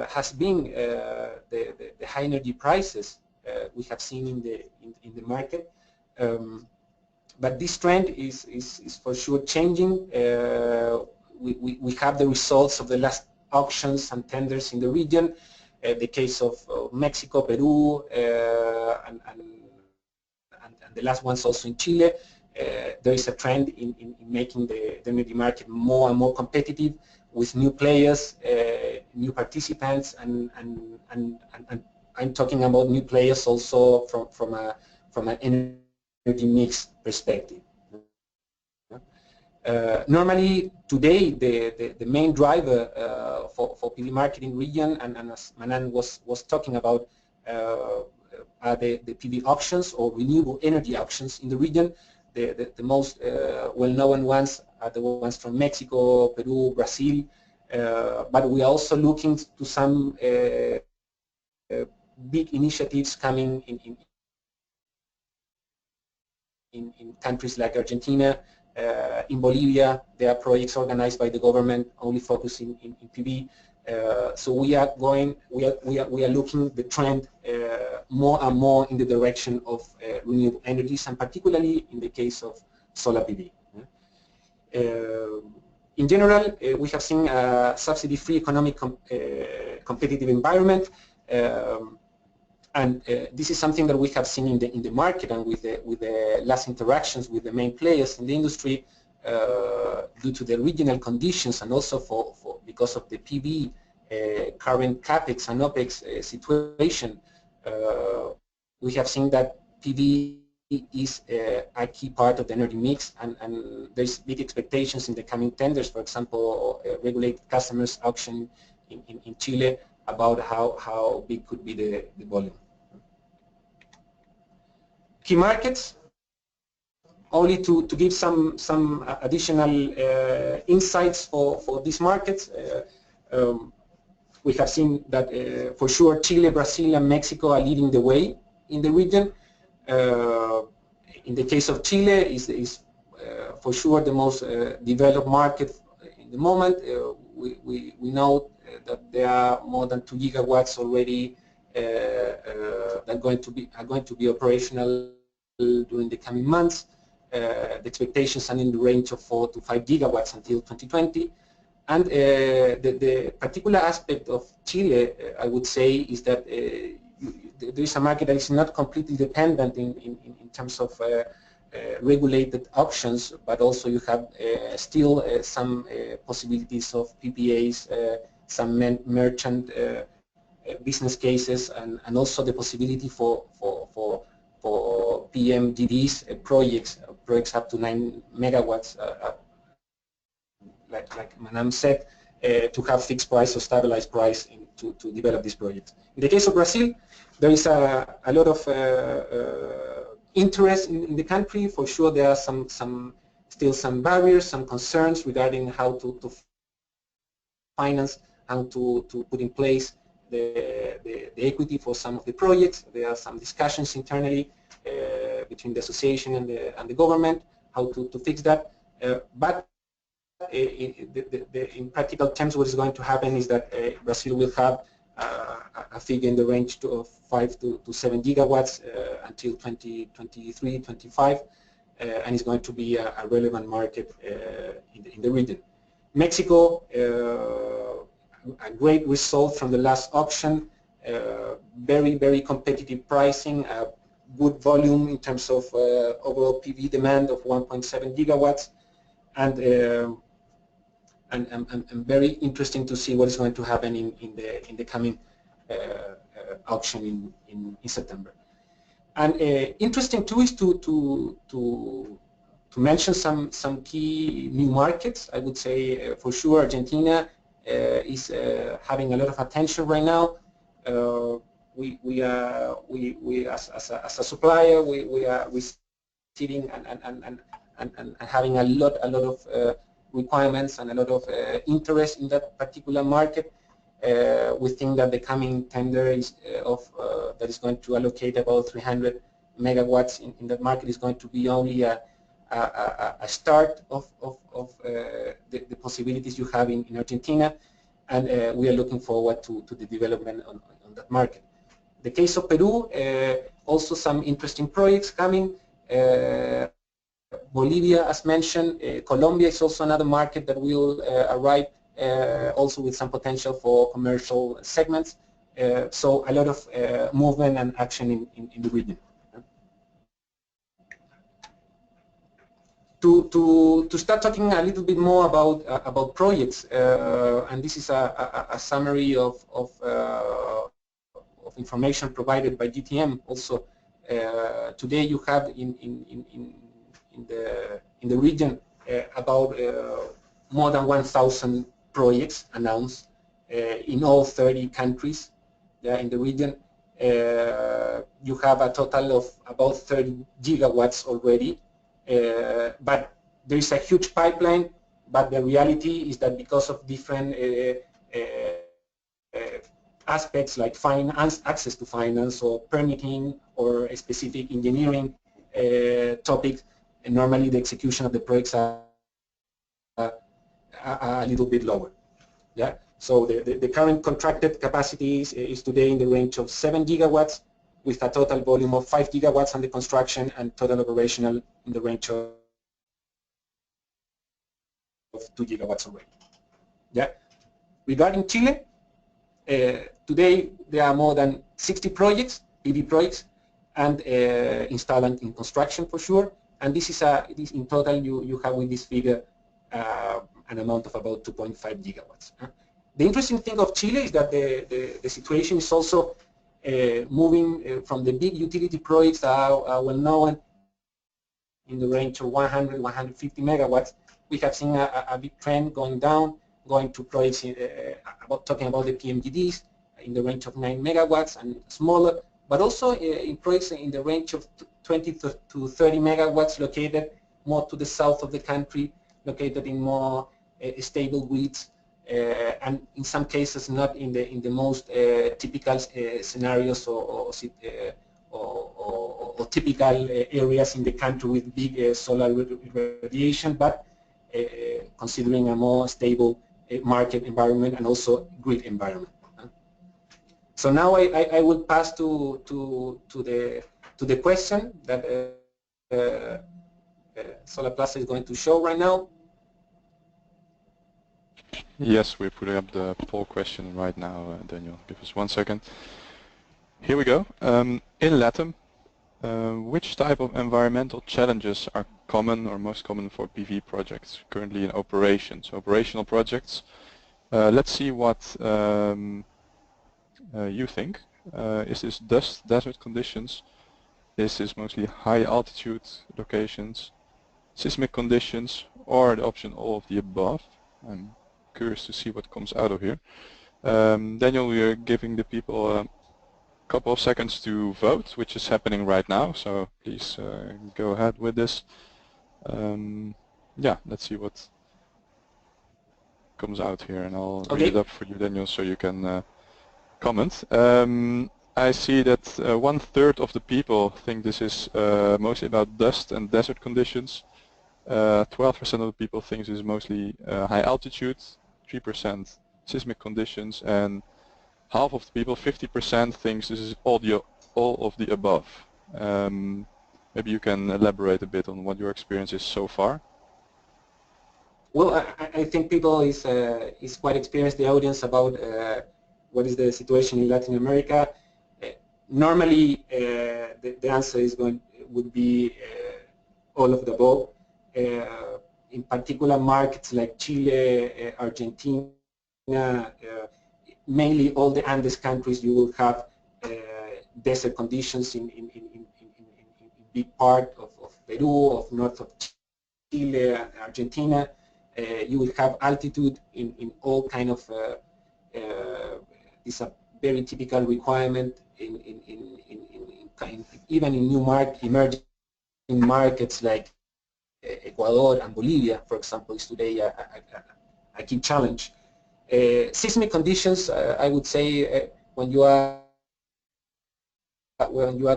S4: has been the high energy prices we have seen in the market, but this trend is for sure changing. We have the results of the last auctions and tenders in the region. The case of Mexico, Peru, and the last ones also in Chile. There is a trend in making the energy market more and more competitive with new players, new participants, and I'm talking about new players also from an energy mix perspective. Normally today the main driver for PV market in region, and as Manan was talking about, are the PV auctions or renewable energy auctions in the region. The most well-known ones are the ones from Mexico, Peru, Brazil, but we are also looking to some big initiatives coming in countries like Argentina. In Bolivia, there are projects organized by the government only focusing in PV. So we are looking the trend more and more in the direction of renewable energies, and particularly in the case of solar PV. In general, we have seen a subsidy-free economic competitive environment, and this is something that we have seen in the market, and with the last interactions with the main players in the industry, due to the regional conditions, and also because of the PV current capex and opex situation. We have seen that PV is a key part of the energy mix, and there's big expectations in the coming tenders. For example, regulated customers auction in Chile about how big could be the volume. Key markets, only to give some additional insights for these markets. We have seen that for sure Chile, Brazil, and Mexico are leading the way in the region. In the case of Chile, is for sure the most developed market in the moment. We know that there are more than 2 gigawatts already that are going to be operational during the coming months. The expectations are in the range of 4 to 5 gigawatts until 2020. And the particular aspect of Chile, I would say, is that there is a market that is not completely dependent in terms of regulated auctions, but also you have still some possibilities of PPAs, some merchant business cases, and also the possibility for PMGDs projects up to 9 megawatts, like Manam said, to have fixed price or stabilized price to develop these projects. In the case of Brazil, there is a lot of interest in the country. For sure, there are some still some barriers, some concerns regarding how to finance, how to put in place the equity for some of the projects. There are some discussions internally between the association and the government, how to fix that. But in practical terms, what is going to happen is that Brazil will have a figure in the range of 5 to 7 gigawatts until 2023, 25, and it's going to be a relevant market in the region. Mexico, a great result from the last auction, very competitive pricing, good volume in terms of overall PV demand of 1.7 gigawatts, and very interesting to see what is going to happen in the coming auction in September. And interesting too is to mention some key new markets. I would say for sure Argentina is having a lot of attention right now. We as a supplier we are receiving and having a lot of requirements and a lot of interest in that particular market. We think that the coming tender is that is going to allocate about 300 megawatts in that market is going to be only a start of the possibilities you have in Argentina, and we are looking forward to the development on that market. The case of Peru, also some interesting projects coming. Bolivia, as mentioned, Colombia is also another market that will arrive, also with some potential for commercial segments. So a lot of movement and action in the region. To start talking a little bit more about projects, and this is a summary of information provided by GTM. Also, today you have in the region about more than 1,000 projects announced in all 30 countries in the region. You have a total of about 30 gigawatts already, but there is a huge pipeline. But the reality is that because of different aspects like finance, access to finance, or permitting, or a specific engineering topics, and normally the execution of the projects are a little bit lower. Yeah. So the current contracted capacity is today in the range of 7 gigawatts, with a total volume of 5 gigawatts under construction and total operational in the range of 2 gigawatts already. Yeah. Regarding Chile, today there are more than 60 projects, PV projects, and installed in construction for sure. And this is in total you have with this figure an amount of about 2.5 gigawatts. The interesting thing of Chile is that the situation is also moving from the big utility projects that are well known in the range of 100, 150 megawatts. We have seen a big trend going down, going to projects talking about the PMGDs in the range of 9 megawatts and smaller, but also in projects in the range of 20 to 30 megawatts located more to the south of the country, located in more stable grids, and in some cases not in the most typical scenarios or typical areas in the country with big solar radiation, but considering a more stable market environment and also grid environment. So now I will pass to the question that Solarplaza is going to show right now.
S2: Yes, we're putting up the poll question right now, Daniel. Give us 1 second. Here we go. In LatAm, which type of environmental challenges are common or most common for PV projects currently in operations, operational projects? Let's see what you think. Is this dust, desert conditions? Is this mostly high altitude locations, seismic conditions, or the option all of the above? I'm curious to see what comes out of here. Daniel, we are giving the people a couple of seconds to vote, which is happening right now, so please go ahead with this. yeah, let's see what comes out here, and I'll read
S4: Okay.
S2: it up for you, Daniel, so you can comment. I see that 1/3 of the people think this is mostly about dust and desert conditions. 12% of the people think this is mostly high altitude, 3% seismic conditions, and half of the people, 50%, thinks this is all of the above. Maybe you can elaborate a bit on what your experience is so far.
S4: Well, I think people is quite experienced, the audience, about what is the situation in Latin America. Normally, the answer would be all of the above. In particular, markets like Chile, Argentina, mainly all the Andes countries, you will have desert conditions in big part of Peru, of north of Chile, Argentina. You will have altitude in all kind of it's a very typical requirement even in emerging markets like Ecuador and Bolivia, for example, is today a key challenge. Seismic conditions, I would say, when you are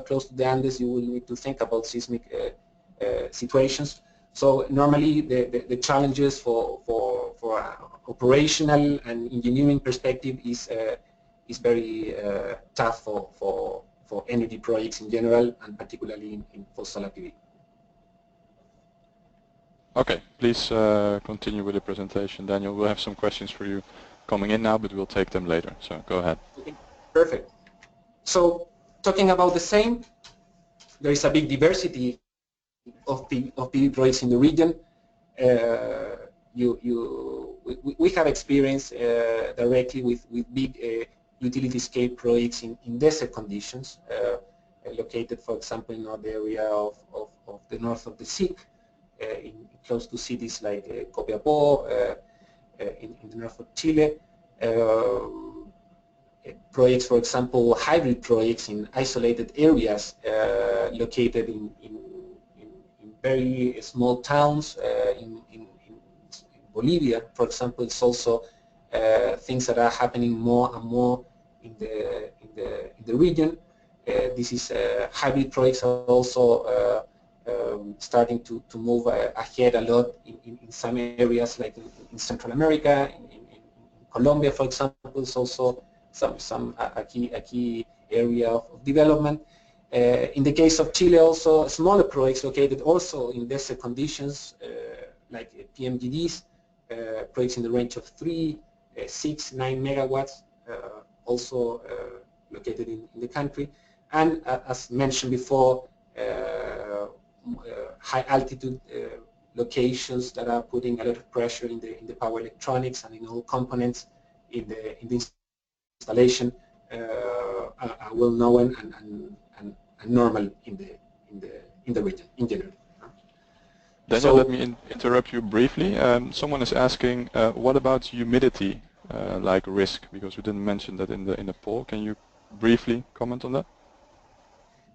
S4: close to the Andes, you will need to think about seismic situations. So normally the challenges for operational and engineering perspective is very tough for energy projects in general, and particularly for solar PV.
S2: Okay, please continue with the presentation, Daniel. We'll have some questions for you coming in now, but we'll take them later. So go ahead.
S4: Okay, perfect. So talking about the same, there is a big diversity of PV projects in the region. We have experience directly with big utility scale projects in desert conditions, located, for example, in the area of the north of the SIC, close to cities like Copiapó, in the north of Chile. Projects, for example, hybrid projects in isolated areas located in very small towns in Bolivia, for example. It's also things that are happening more and more in the region. This is hybrid projects are also starting to move ahead a lot in some areas, like in Central America, in Colombia, for example. It's also a key area of development. In the case of Chile, also smaller projects located also in desert conditions, like PMGDs, projects in the range of 3, 6, 9 megawatts, also located in the country. And as mentioned before, high altitude locations that are putting a lot of pressure in the power electronics and in all components in the installation are well known and normal in the region in general.
S2: Daniel, let me interrupt you briefly. Someone is asking, what about humidity, like risk? Because we didn't mention that in the poll. Can you briefly comment on that?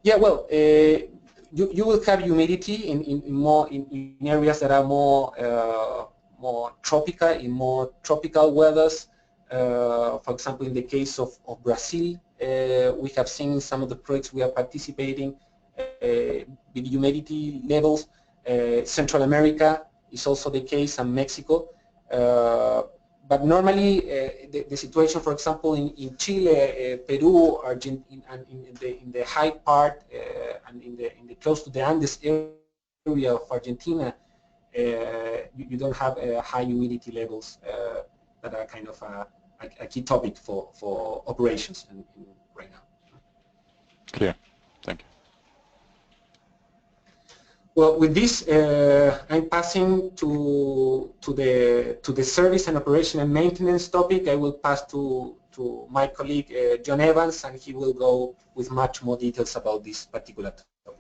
S4: Yeah, well, you will have humidity in areas that are more tropical, in more tropical weathers. For example, in the case of Brazil, we have seen some of the projects we are participating with humidity levels. Central America is also the case, and Mexico. But normally, the situation, for example, in Chile, Peru, Argentina, and in the high part and in the close to the Andes area of Argentina, you don't have high humidity levels that are kind of a key topic for operations right now.
S2: Clear. Thank you.
S4: Well, with this, I'm passing to the service and operation and maintenance topic. I will pass to my colleague John Evans, and he will go with much more details about this particular topic.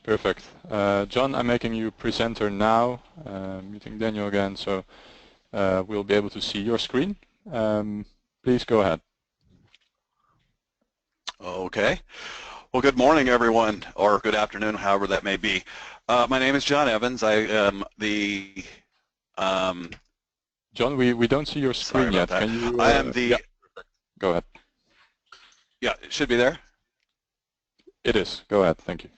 S2: Perfect. John, I'm making you presenter now. Muting Daniel again, so we'll be able to see your screen. Please go ahead.
S5: Okay. Well, good morning, everyone, or good afternoon, however that may be. My name is John Evans. I am the
S2: John, we don't see your screen yet.
S5: that.
S2: Can you?
S5: I am the.
S2: Yeah. Go ahead.
S5: Yeah, it should be there.
S2: It is. Go ahead. Thank you.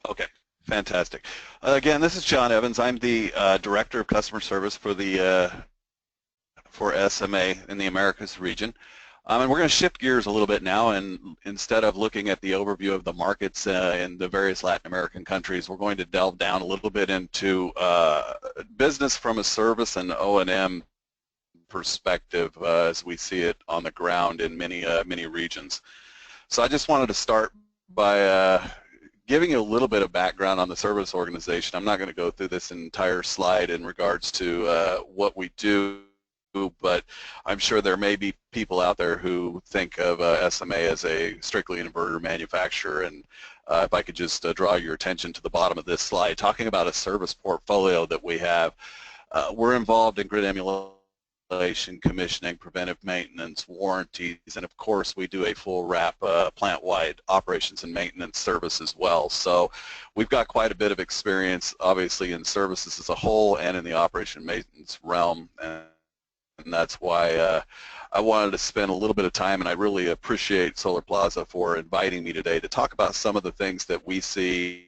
S5: Okay, fantastic. Again, this is John Evans. I'm the Director of Customer Service for the for SMA in the Americas region. And we're going to shift gears a little bit now, and instead of looking at the overview of the markets in the various Latin American countries, we're going to delve down a little bit into business from a service and O&M perspective as we see it on the ground in many regions. So I just wanted to start by giving you a little bit of background on the service organization. I'm not going to go through this entire slide in regards to what we do, but I'm sure there may be people out there who think of SMA as a strictly inverter manufacturer, and if I could just draw your attention to the bottom of this slide, talking about a service portfolio that we have. We're involved in grid emulation, commissioning, preventive maintenance, warranties, and of course we do a full wrap plant-wide operations and maintenance service as well. So we've got quite a bit of experience obviously in services as a whole and in the operation and maintenance realm, and that's why I wanted to spend a little bit of time, and I really appreciate Solarplaza for inviting me today to talk about some of the things that we see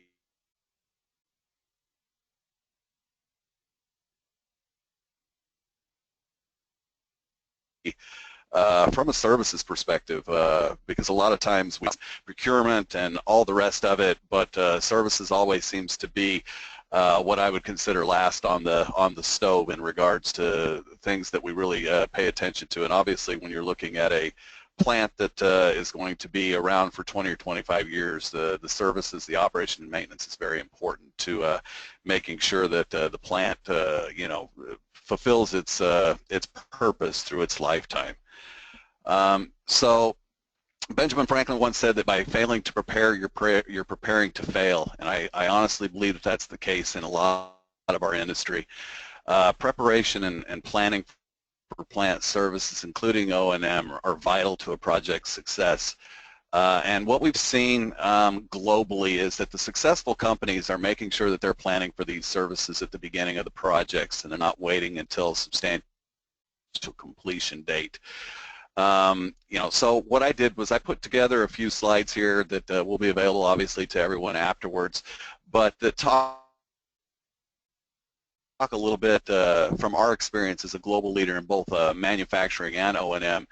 S5: from a services perspective, because a lot of times we procurement and all the rest of it, but services always seems to be what I would consider last on the stove in regards to things that we really pay attention to. And obviously when you're looking at a plant that is going to be around for 20 or 25 years, the services, the operation and maintenance is very important to making sure that the plant you know, fulfills its purpose through its lifetime. So Benjamin Franklin once said that by failing to prepare, you're preparing to fail, and I honestly believe that that's the case in a lot of our industry. Preparation and planning for plant services, including O&M, are vital to a project's success. And what we've seen globally is that the successful companies are making sure that they're planning for these services at the beginning of the projects, and they're not waiting until substantial completion date. You know, so what I did was I put together a few slides here that will be available obviously to everyone afterwards, but that talk a little bit from our experience as a global leader in both manufacturing and O&M,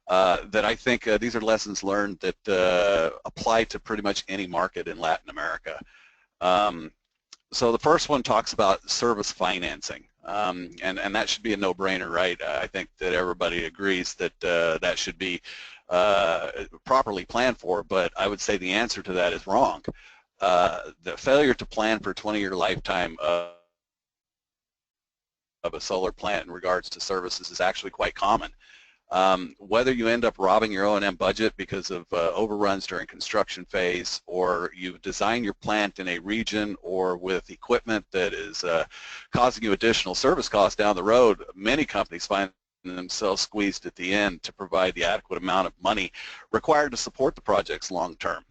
S5: that I think these are lessons learned that apply to pretty much any market in Latin America. So the first one talks about service financing. And that should be a no-brainer, right? I think that everybody agrees that that should be properly planned for, but I would say the answer to that is wrong. The failure to plan for 20-year lifetime of a solar plant in regards to services is actually quite common. Whether you end up robbing your O&M budget because of overruns during construction phase, or you design your plant in a region or with equipment that is causing you additional service costs down the road, many companies find themselves squeezed at the end to provide the adequate amount of money required to support the projects long term.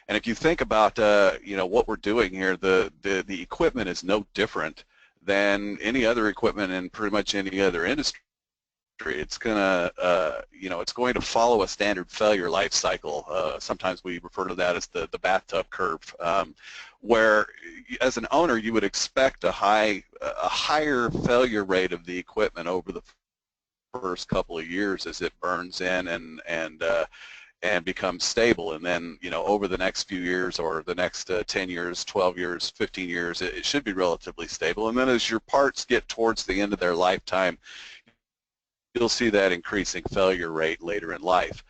S5: And if you think about you know, what we're doing here, the equipment is no different than any other equipment in pretty much any other industry. It's gonna, you know, it's going to follow a standard failure life cycle. Sometimes we refer to that as the bathtub curve, where as an owner you would expect a higher failure rate of the equipment over the first couple of years as it burns in and becomes stable, and then, you know, over the next few years or the next 10 years, 12 years, 15 years, it should be relatively stable. And then as your parts get towards the end of their lifetime, you'll see that increasing failure rate later in life.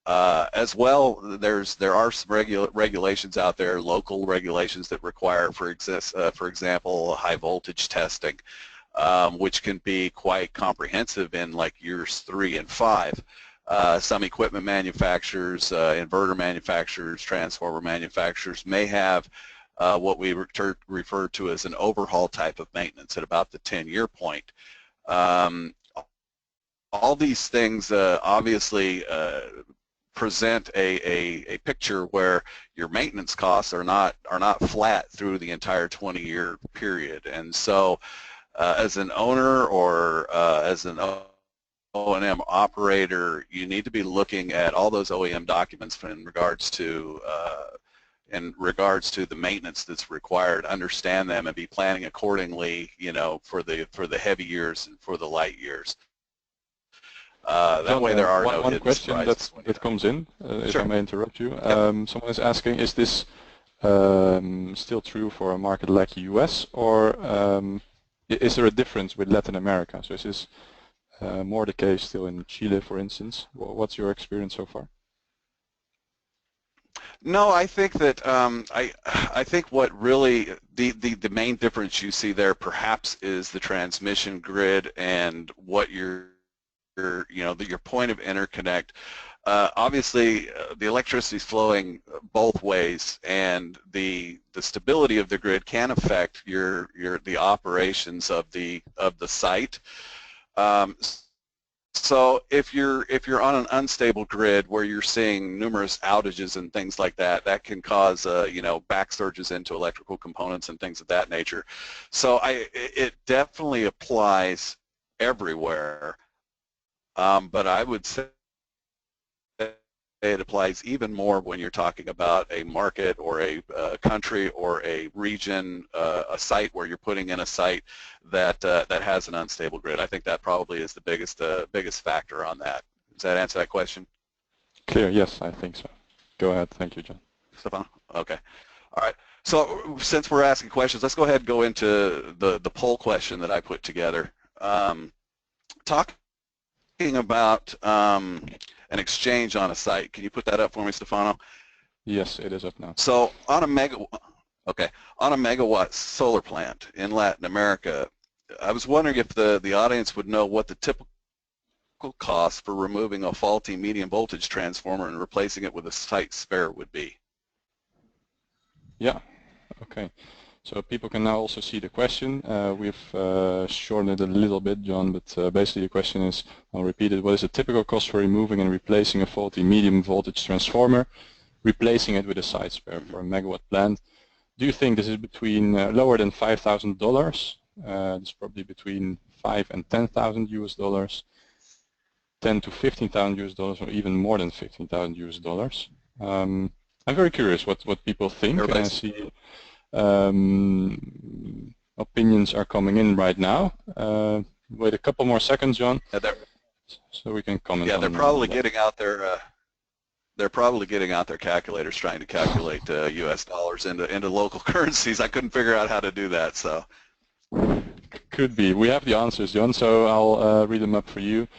S5: As well, there are some regulations out there, local regulations that require, for example, high voltage testing, which can be quite comprehensive in like years 3 and 5. Some equipment manufacturers, inverter manufacturers, transformer manufacturers may have what we refer to as an overhaul type of maintenance at about the 10-year point. All these things obviously present a picture where your maintenance costs are not flat through the entire 20-year period. And so as an owner or as an O&M operator, you need to be looking at all those OEM documents in regards to the maintenance that's required, understand them, and be planning accordingly, you know, for the heavy years and for the light years. That
S2: John,
S5: way there are no
S2: one
S5: hidden
S2: question
S5: surprises.
S2: that comes in, if
S5: Sure.
S2: I may interrupt you.
S5: Yep.
S2: Someone is asking, is this still true for a market like the US, or is there a difference with Latin America? So is this more the case still in Chile, for instance? What's your experience so far?
S5: No, I think that I think what really the main difference you see there perhaps is the transmission grid and what your point of interconnect. Obviously, the electricity is flowing both ways, and the stability of the grid can affect the operations of the site. So if you're on an unstable grid where you're seeing numerous outages and things like that, that can cause back surges into electrical components and things of that nature. So it definitely applies everywhere, but I would say it applies even more when you're talking about a market or a country or a region, a site where you're putting in a site that has an unstable grid. I think that probably is the biggest factor on that. Does that answer that question?
S2: Clear, yes, I think so. Go ahead, thank you, John.
S5: Stefano? Okay. All right. So since we're asking questions, let's go ahead and go into the poll question that I put together. Talking about an exchange on a site. Can you put that up for me, Stefano?
S2: Yes, it is up now.
S5: So on a megawatt solar plant in Latin America, I was wondering if the audience would know what the typical cost for removing a faulty medium voltage transformer and replacing it with a site spare would be.
S2: Yeah, okay. So people can now also see the question. We've shortened it a little bit, John, but basically the question is, I'll repeat it, what is the typical cost for removing and replacing a faulty medium voltage transformer, replacing it with a site spare for a megawatt plant? Do you think this is between lower than $5,000? It's probably between 5 and 10,000 US dollars, 10 to 15,000 US dollars, or even more than 15,000 US dollars. I'm very curious what people think. I see opinions are coming in right now. Wait a couple more seconds, John, so we can comment.
S5: Yeah,
S2: on
S5: they're probably
S2: that.
S5: getting out their calculators trying to calculate U.S. dollars into local currencies. I couldn't figure out how to do that, so.
S2: Could be. We have the answers, John, so I'll read them up for you.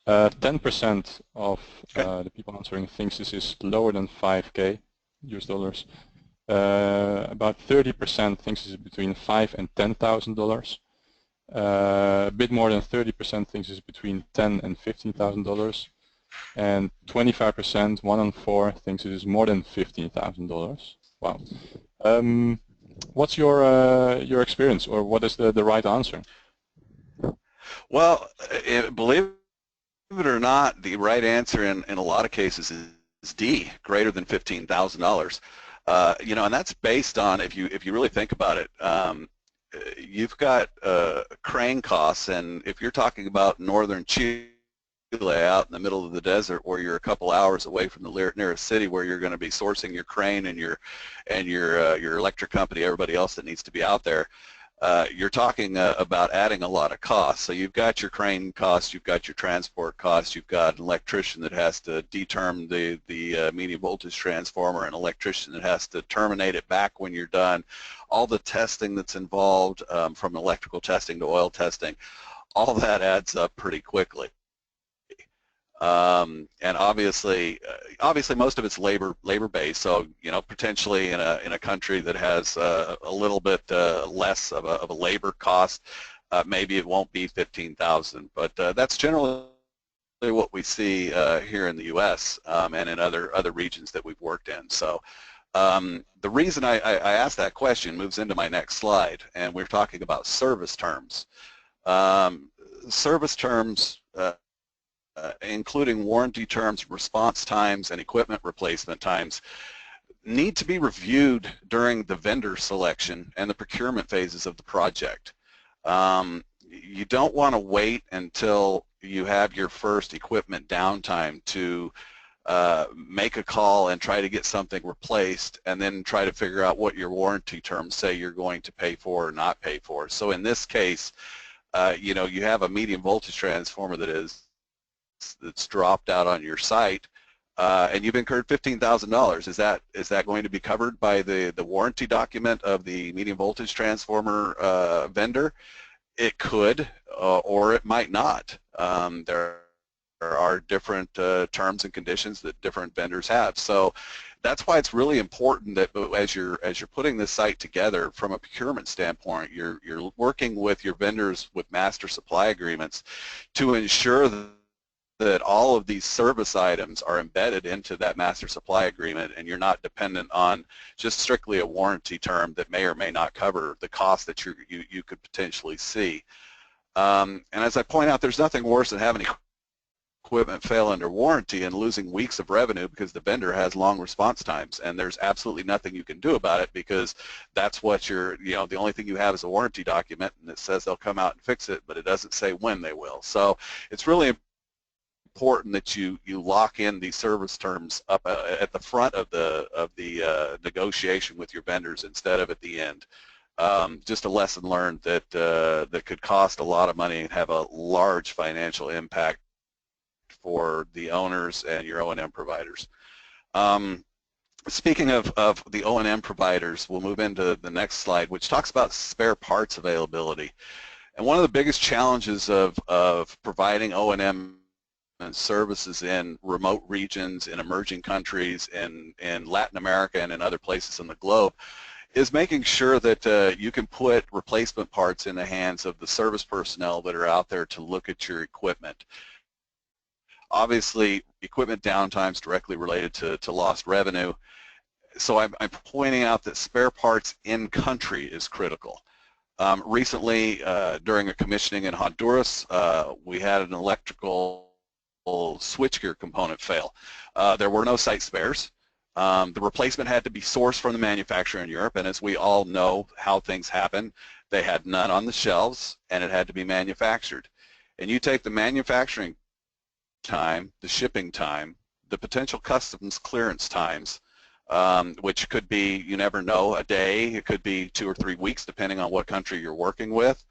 S2: 10% of the people answering thinks this is lower than 5K US dollars. About 30% thinks it's between $5,000 and $10,000. A bit more than 30% thinks it's between $10,000 and $15,000. And 25%, 1 on 4, thinks it is more than $15,000. Wow. What's your experience, or what is the right answer?
S5: Well, believe it or not, the right answer in a lot of cases is D, greater than $15,000. And that's based on, if you really think about it, you've got crane costs, and if you're talking about northern Chile out in the middle of the desert where you're a couple hours away from the nearest city where you're going to be sourcing your crane and your electric company, everybody else that needs to be out there, you're talking about adding a lot of costs. So you've got your crane costs, you've got your transport costs, you've got an electrician that has to determine the medium voltage transformer, an electrician that has to terminate it back when you're done, all the testing that's involved from electrical testing to oil testing, all that adds up pretty quickly. And obviously most of it's labor-based. So potentially in a country that has a little bit less of a labor cost, maybe it won't be 15,000. But that's generally what we see here in the U.S. And in other regions that we've worked in. So the reason I asked that question moves into my next slide, and we're talking about service terms. Service terms. including warranty terms, response times, and equipment replacement times, need to be reviewed during the vendor selection and the procurement phases of the project. You don't want to wait until you have your first equipment downtime to make a call and try to get something replaced and then try to figure out what your warranty terms say you're going to pay for or not pay for. So in this case, you know, you have a medium voltage transformer that's dropped out on your site, and you've incurred $15,000. Is that going to be covered by the warranty document of the medium voltage transformer vendor? It could, or it might not. There are different terms and conditions that different vendors have. So that's why it's really important that as you're putting this site together from a procurement standpoint, you're working with your vendors with master supply agreements to ensure that all of these service items are embedded into that master supply agreement, and you're not dependent on just strictly a warranty term that may or may not cover the cost that you could potentially see. And as I point out, there's nothing worse than having equipment fail under warranty and losing weeks of revenue because the vendor has long response times, and there's absolutely nothing you can do about it because that's what you know, the only thing you have is a warranty document, and it says they'll come out and fix it, but it doesn't say when they will. So it's really important that you lock in these service terms up at the front of the negotiation with your vendors instead of at the end. Just a lesson learned that that could cost a lot of money and have a large financial impact for the owners and your O&M providers. Speaking of the O&M providers, we'll move into the next slide, which talks about spare parts availability. And one of the biggest challenges of providing O&M and services in remote regions, in emerging countries, in Latin America and in other places in the globe is making sure that you can put replacement parts in the hands of the service personnel that are out there to look at your equipment. Obviously, equipment downtime is directly related to lost revenue, so I'm pointing out that spare parts in country is critical. Recently, during a commissioning in Honduras, we had an electrical switchgear component fail. There were no site spares. The replacement had to be sourced from the manufacturer in Europe, and as we all know how things happen, they had none on the shelves, and it had to be manufactured. And you take the manufacturing time, the shipping time, the potential customs clearance times, which could be, you never know, a day, it could be 2 or 3 weeks depending on what country you're working with.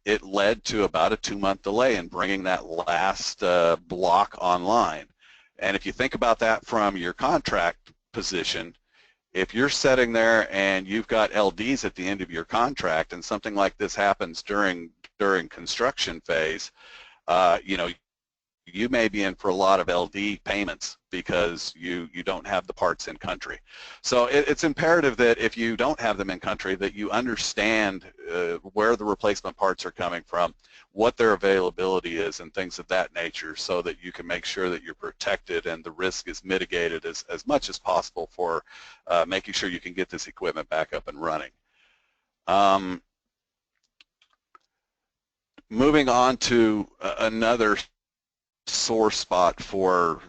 S5: It led to about a 2-month delay in bringing that last block online. And if you think about that from your contract position, if you're sitting there and you've got LDs at the end of your contract and something like this happens during construction phase, you know, you may be in for a lot of LD payments because you don't have the parts in country. So it's imperative that if you don't have them in country that you understand where the replacement parts are coming from, what their availability is and things of that nature so that you can make sure that you're protected and the risk is mitigated as much as possible for making sure you can get this equipment back up and running. Moving on to another sore spot for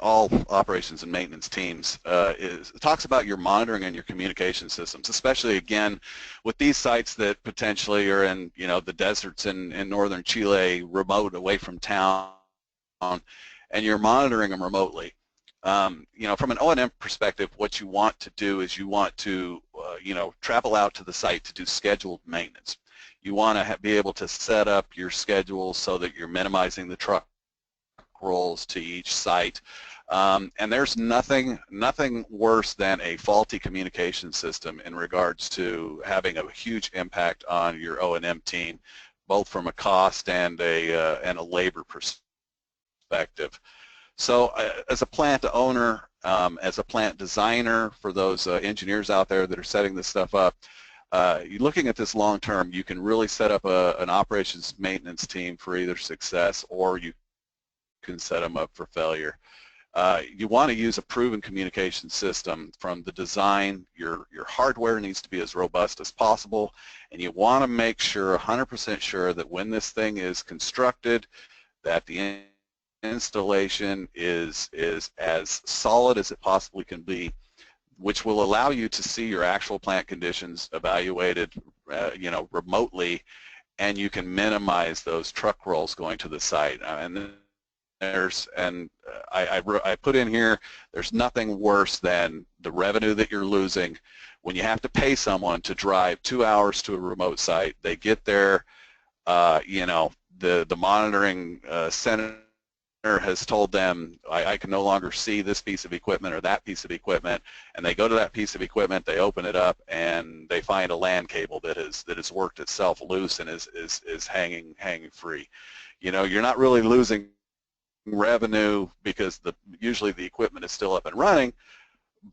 S5: all operations and maintenance teams it talks about your monitoring and your communication systems, especially again with these sites that potentially are in, you know, the deserts in northern Chile, remote away from town, and you're monitoring them remotely. You know, from an O&M perspective, what you want to do is you want to you know, travel out to the site to do scheduled maintenance. You want to be able to set up your schedule so that you're minimizing the truck rolls to each site, and there's nothing worse than a faulty communication system in regards to having a huge impact on your O&M team, both from a cost and a labor perspective. So as a plant owner, as a plant designer, for those engineers out there that are setting this stuff up, you're looking at this long term, you can really set up an operations maintenance team for either success or you can set them up for failure. You want to use a proven communication system from the design. Your hardware needs to be as robust as possible, and you want to make sure, 100% sure, that when this thing is constructed, that the installation is as solid as it possibly can be, which will allow you to see your actual plant conditions evaluated, remotely, and you can minimize those truck rolls going to the site. I put in here, there's nothing worse than the revenue that you're losing when you have to pay someone to drive 2 hours to a remote site. They get there, the monitoring center has told them, I can no longer see this piece of equipment or that piece of equipment, and they go to that piece of equipment, they open it up, and they find a LAN cable that has worked itself loose and is hanging free. You're not really losing revenue because usually the equipment is still up and running,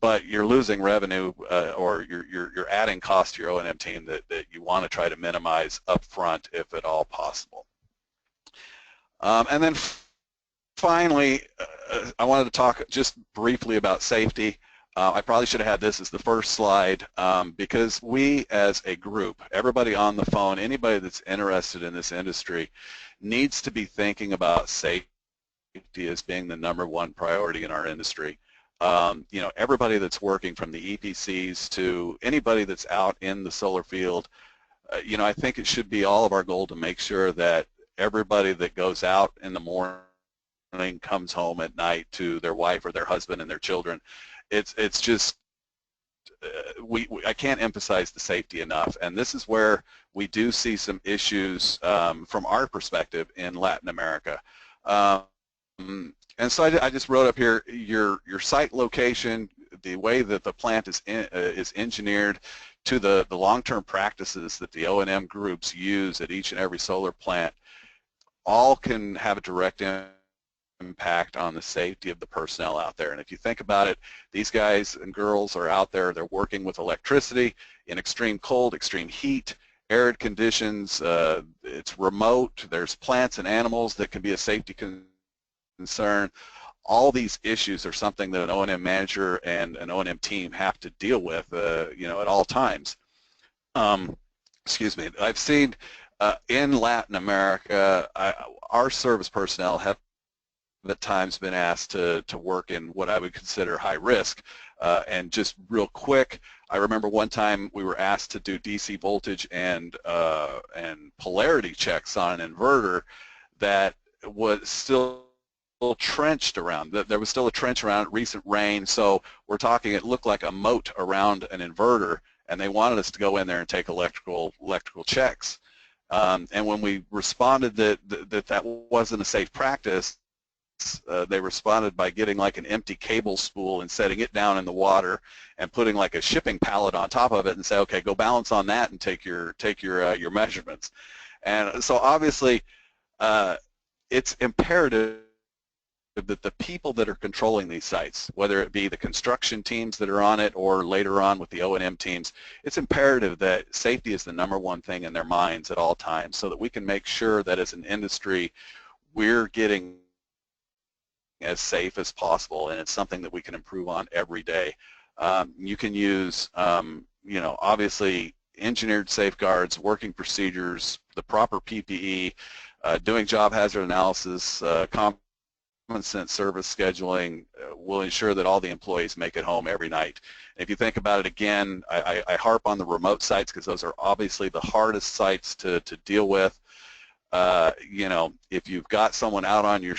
S5: but you're losing revenue or you're adding cost to your O&M team that you want to try to minimize up front if at all possible. And then finally, I wanted to talk just briefly about safety. I probably should have had this as the first slide because we as a group, everybody on the phone, anybody that's interested in this industry needs to be thinking about safety as being the #1 priority in our industry. Everybody that's working from the EPCs to anybody that's out in the solar field, I think it should be all of our goal to make sure that everybody that goes out in the morning comes home at night to their wife or their husband and their children. It's just I can't emphasize the safety enough, and this is where we do see some issues from our perspective in Latin America. And so I just wrote up here your site location, the way that the plant is engineered, to the long-term practices that the O&M groups use at each and every solar plant, all can have a direct impact on the safety of the personnel out there. And if you think about it, these guys and girls are out there, they're working with electricity in extreme cold, extreme heat, arid conditions, it's remote, there's plants and animals that can be a safety concern. All these issues are something that an O&M manager and an O&M team have to deal with, at all times. Excuse me. I've seen in Latin America, our service personnel have at times been asked to work in what I would consider high risk. And just real quick, I remember one time we were asked to do DC voltage and polarity checks on an inverter that was still trenched around. There was still a trench around it, recent rain, so we're talking it looked like a moat around an inverter, and they wanted us to go in there and take electrical checks. And when we responded that wasn't a safe practice, they responded by getting like an empty cable spool and setting it down in the water and putting like a shipping pallet on top of it and say, okay, go balance on that and take your measurements. And so obviously it's imperative that the people that are controlling these sites, whether it be the construction teams that are on it or later on with the O&M teams, it's imperative that safety is the #1 thing in their minds at all times, so that we can make sure that as an industry we're getting as safe as possible, and it's something that we can improve on every day. You can use, obviously engineered safeguards, working procedures, the proper PPE, doing job hazard analysis, common sense service scheduling will ensure that all the employees make it home every night. If you think about it again, I harp on the remote sites because those are obviously the hardest sites to deal with. If you've got someone out on your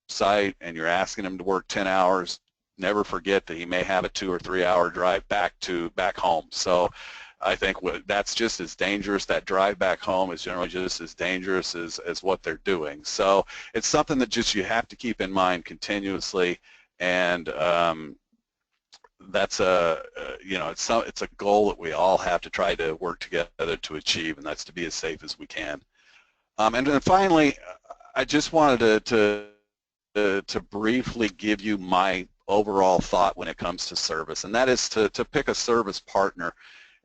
S5: site and you're asking him to work 10 hours, never forget that he may have a 2 or 3 hour drive back home. So I think that's just as dangerous. That drive back home is generally just as dangerous as what they're doing. So it's something that just you have to keep in mind continuously, and that's it's a goal that we all have to try to work together to achieve, and that's to be as safe as we can. And then finally, I just wanted to briefly give you my overall thought when it comes to service, and that is to pick a service partner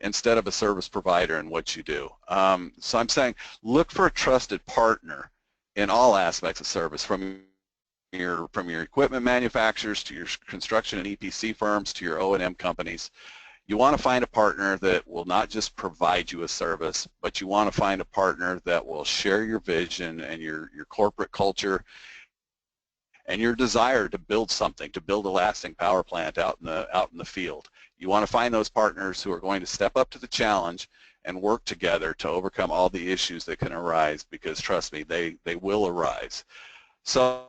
S5: instead of a service provider in what you do. So I'm saying look for a trusted partner in all aspects of service, from your equipment manufacturers to your construction and EPC firms to your O&M companies. You want to find a partner that will not just provide you a service, but you want to find a partner that will share your vision and your corporate culture and your desire to build something, to build a lasting power plant out in the field. You want to find those partners who are going to step up to the challenge and work together to overcome all the issues that can arise, because trust me, they will arise. So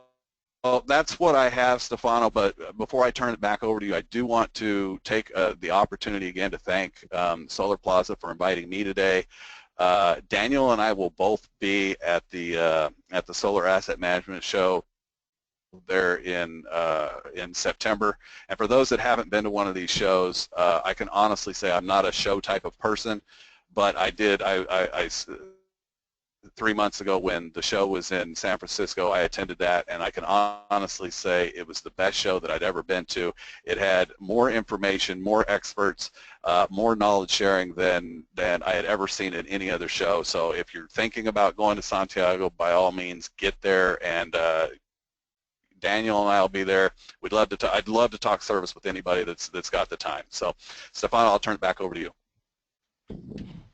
S5: that's what I have, Stefano, but before I turn it back over to you, I do want to take the opportunity again to thank Solarplaza for inviting me today. Daniel and I will both be at the Solar Asset Management Show there in September. And for those that haven't been to one of these shows, I can honestly say I'm not a show type of person, but I 3 months ago when the show was in San Francisco, I attended that, and I can honestly say it was the best show that I'd ever been to. It had more information, more experts, more knowledge sharing than I had ever seen at any other show. So if you're thinking about going to Santiago, by all means, get there, and Daniel and I will be there. I'd love to talk service with anybody that's got the time. So, Stefano, I'll turn it back over to you.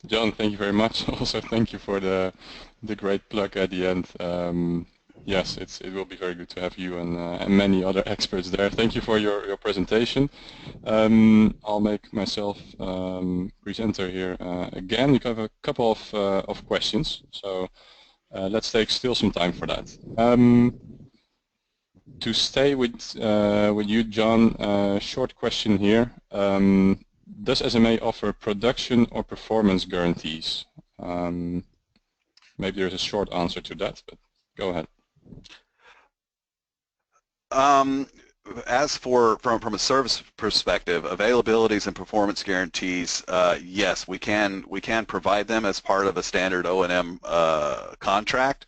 S2: John, thank you very much. Also, thank you for the great plug at the end. Yes, it will be very good to have you and many other experts there. Thank you for your presentation. I'll make myself presenter here again. You have a couple of questions, so let's take still some time for that. To stay with you, John, short question here. Does SMA offer production or performance guarantees? Maybe there's a short answer to that, but go ahead.
S5: As for from a service perspective, availabilities and performance guarantees, yes, we can provide them as part of a standard O&M contract.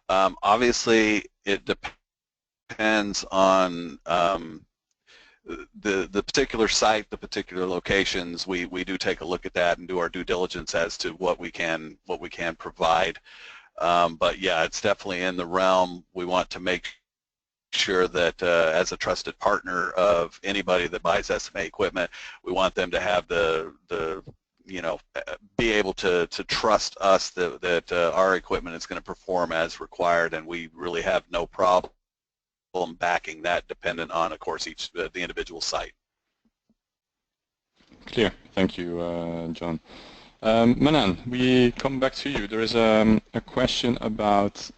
S5: Obviously, it depends on the particular site, the particular locations. We do take a look at that and do our due diligence as to what we can provide. But yeah, it's definitely in the realm. We want to make sure that as a trusted partner of anybody that buys SMA equipment, we want them to have the be able to trust us that our equipment is going to perform as required, and we really have no problem backing that, dependent on, of course, the individual site.
S2: Clear. Thank you, John. Manan, we come back to you. There is a question about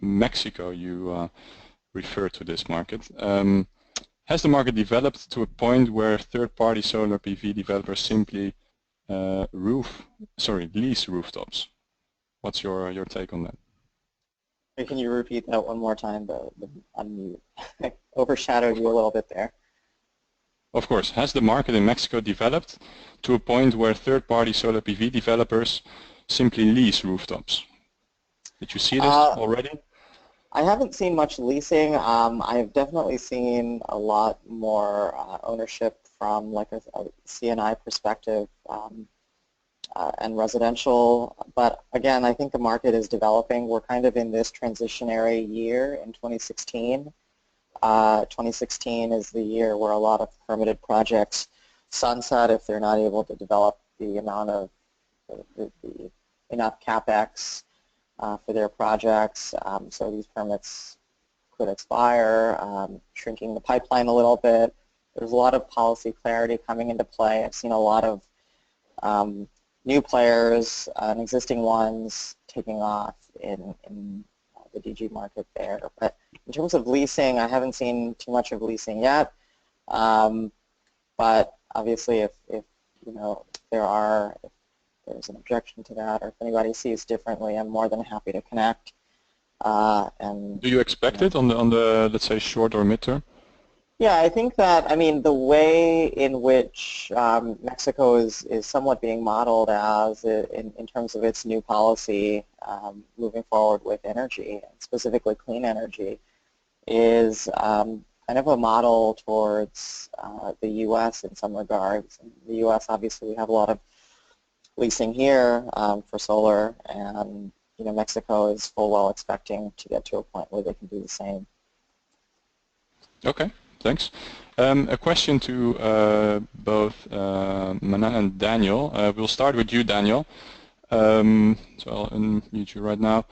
S2: Mexico. You refer to this market. Has the market developed to a point where third-party solar PV developers simply lease rooftops? What's your take on that?
S3: Can you repeat that one more time? The unmute overshadowed you a little bit there.
S2: Of course. Has the market in Mexico developed to a point where third-party solar PV developers simply lease rooftops? Did you see this already?
S3: I haven't seen much leasing. I've definitely seen a lot more ownership from like a C&I perspective and residential. But again, I think the market is developing. We're kind of in this transitionary year in 2016. 2016 is the year where a lot of permitted projects sunset if they're not able to develop the amount of enough capex for their projects. So these permits could expire, shrinking the pipeline a little bit. There's a lot of policy clarity coming into play. I've seen a lot of new players and existing ones taking off in the DG market there. But in terms of leasing, I haven't seen too much of leasing yet. But obviously, if there's an objection to that, or if anybody sees differently, I'm more than happy to connect. And
S2: do you expect it on the let's say short or midterm?
S3: Yeah, I think that, the way in which Mexico is somewhat being modeled as in terms of its new policy moving forward with energy, specifically clean energy, is kind of a model towards the U.S. in some regards. In the U.S., obviously, we have a lot of leasing here for solar, and Mexico is full well expecting to get to a point where they can do the same.
S2: Okay. Thanks. A question to both Manan and Daniel. We'll start with you, Daniel. So I'll unmute you right now.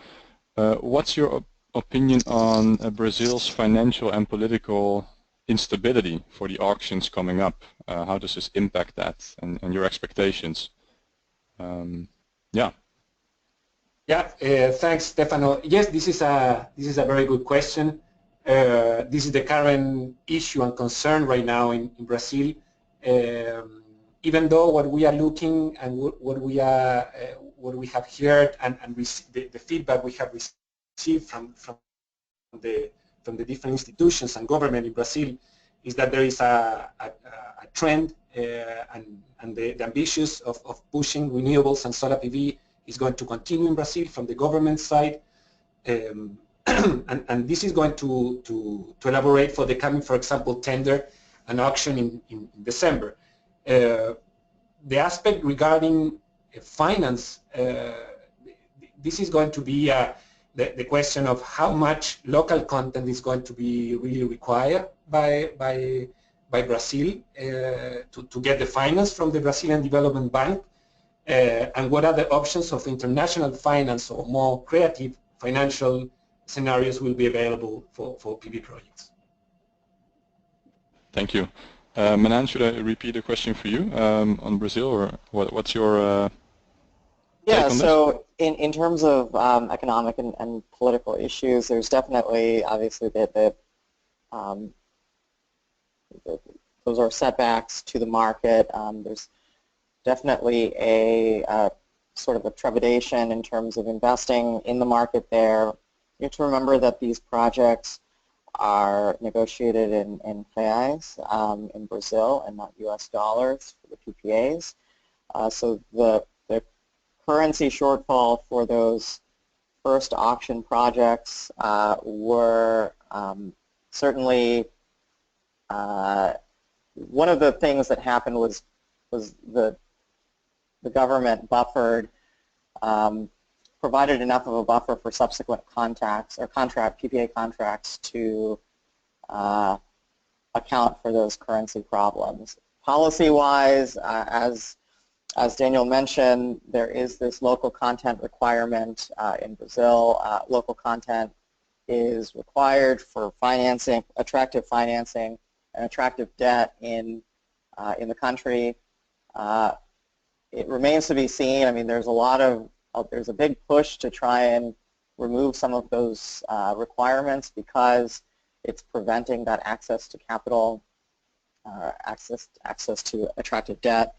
S2: What's your opinion on Brazil's financial and political instability for the auctions coming up? How does this impact that and your expectations? Yeah.
S4: Yeah, thanks, Stefano. Yes, this is a very good question. This is the current issue and concern right now in Brazil. Even though what we are looking and what we have heard and the feedback we have received from the different institutions and government in Brazil is that there is a trend and the ambitions of pushing renewables and solar PV is going to continue in Brazil from the government side, and this is going to elaborate for the coming, for example, tender and auction in December. The aspect regarding finance, this is going to be the question of how much local content is going to be really required by Brazil to get the finance from the Brazilian Development Bank. And what other options of international finance or more creative financial scenarios will be available for PV projects.
S2: Thank you. Manan, should I repeat a question for you on Brazil, or what's your
S3: yeah,
S2: take on
S3: so in terms of economic and political issues, there's definitely, obviously, those are setbacks to the market. There's definitely a sort of a trepidation in terms of investing in the market there. You have to remember that these projects are negotiated in reais in Brazil and not US dollars for the PPAs. So the currency shortfall for those first auction projects were certainly one of the things that happened was the government buffered, provided enough of a buffer for subsequent PPA contracts to account for those currency problems. Policy-wise, as Daniel mentioned, there is this local content requirement in Brazil. Local content is required for financing, attractive financing, and attractive debt in the country. It remains to be seen. I mean, there's a big push to try and remove some of those requirements because it's preventing that access to capital, access to attractive debt.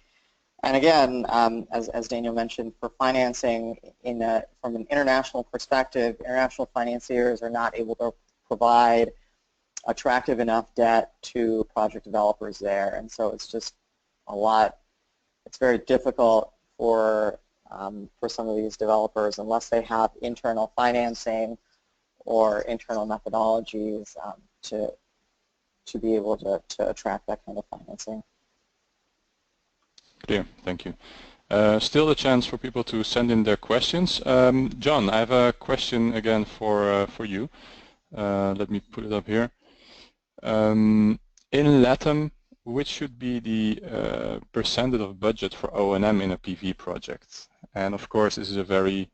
S3: And again, as Daniel mentioned, for financing from an international perspective, international financiers are not able to provide attractive enough debt to project developers there, and so it's just a lot. It's very difficult for some of these developers unless they have internal financing or internal methodologies to be able to attract that kind of financing.
S2: Clear, thank you. Still a chance for people to send in their questions. John, I have a question again for you. Let me put it up here. In LatAm, which should be the percentage of budget for O&M in a PV project? And of course, this is a very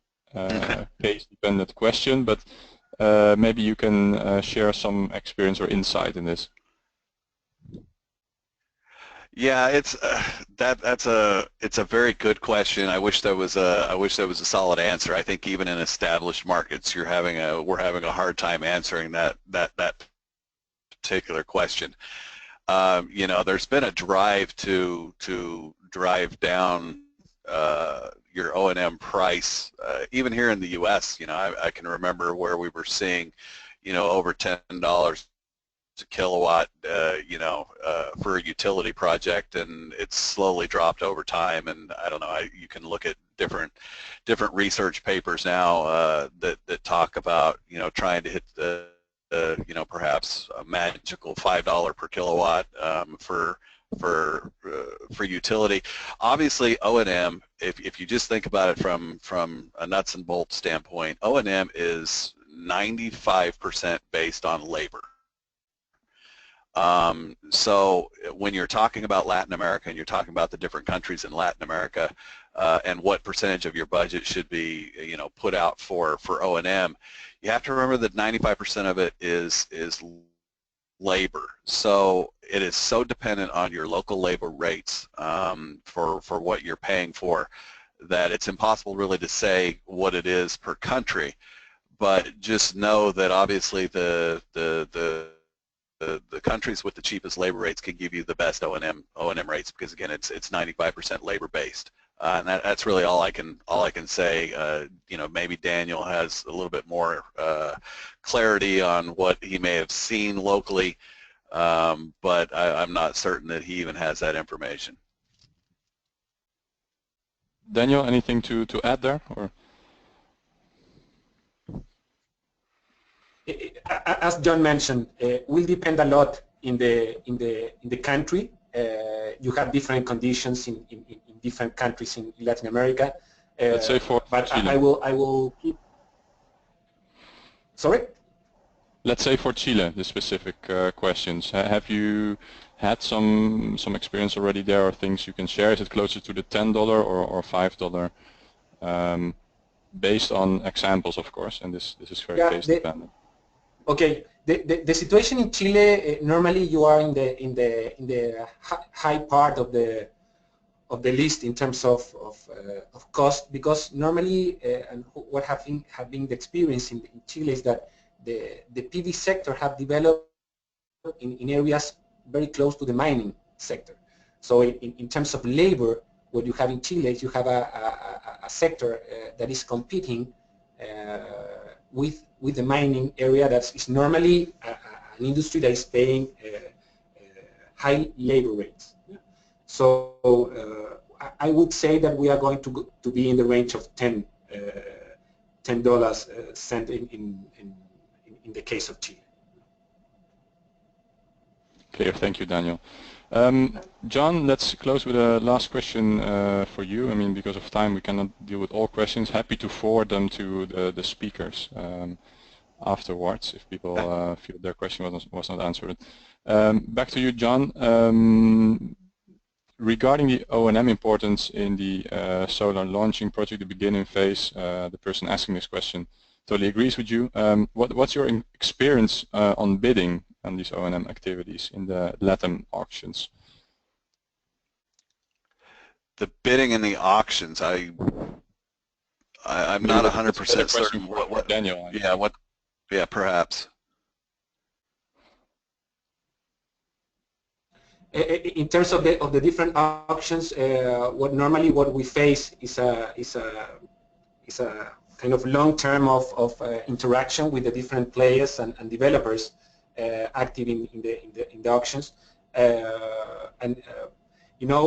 S2: case-dependent question, but maybe you can share some experience or insight in this.
S5: Yeah, it's a very good question. I wish there was a solid answer. I think even in established markets, we're having a hard time answering that particular question. You know, there's been a drive to drive down your O&M price. Even here in the U.S., you know, I can remember where we were seeing, you know, over $10 a kilowatt, you know, for a utility project, and it's slowly dropped over time. And I don't know, you can look at different research papers now that talk about, you know, trying to hit the you know, perhaps a magical $5 per kilowatt for utility. Obviously, O&M, if you just think about it from a nuts and bolts standpoint, O&M is 95% based on labor. So when you're talking about Latin America and you're talking about the different countries in Latin America, and what percentage of your budget should be, put out for O&M, you have to remember that 95% of it is labor. So it is so dependent on your local labor rates for what you're paying for that it's impossible really to say what it is per country. But just know that obviously the countries with the cheapest labor rates can give you the best O&M rates, because again it's 95% labor based, and that's really all I can say. Maybe Daniel has a little bit more clarity on what he may have seen locally, but I'm not certain that he even has that information.
S2: Daniel, anything to add there, or?
S4: As John mentioned, will depend a lot in the country. You have different conditions in different countries in Latin America.
S2: Let's say for Chile.
S4: I will keep. Sorry?
S2: Let's say for Chile, the specific questions. Have you had some experience already there, or things you can share? Is it closer to the $10 or $5? Based on examples, of course, and this is very case dependent.
S4: Okay, the situation in Chile, normally you are in the high part of the list in terms of cost, because normally and what have been the experience in Chile is that the PV sector have developed in areas very close to the mining sector. So in terms of labor, what you have in Chile is you have a sector that is competing with the mining area that is normally an industry that is paying high labor rates. So I would say that we are going to be in the range of $10 cent in the case of Chile.
S2: Clear. Thank you, Daniel. John, let's close with a last question for you. I mean, because of time, we cannot deal with all questions. Happy to forward them to the speakers afterwards if people feel their question was not answered. Back to you, John. Regarding the O&M importance in the solar launching project, the beginning phase, the person asking this question totally agrees with you. What's your experience on bidding on these O&M activities in the LatAm auctions?
S5: The bidding in the auctions, I'm not 100% certain what
S2: Daniel.
S5: Yeah, perhaps.
S4: In terms of the different auctions, what we face is a kind of long term of interaction with the different players and developers active in the auctions,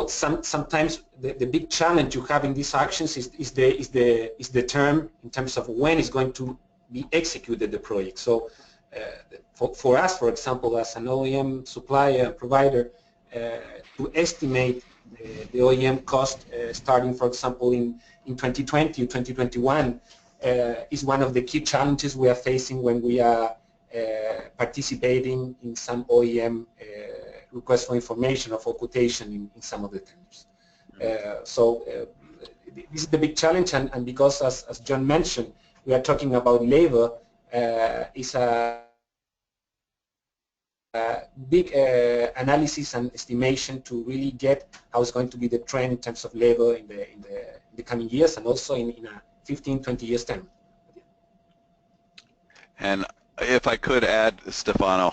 S4: sometimes the big challenge you have in these auctions is the term in terms of when it's going to be executed, the project. So for us, for example, as an OEM supplier provider, to estimate the OEM cost starting, for example, in 2020 or 2021 is one of the key challenges we are facing when we are participating in some OEM request for information or for quotation in some of the tenders. This is the big challenge, and because, as John mentioned, we are talking about labor, is a big analysis and estimation to really get how it's going to be the trend in terms of labor in the coming years, and also in a 15-20 years time.
S5: And if I could add, Stefano,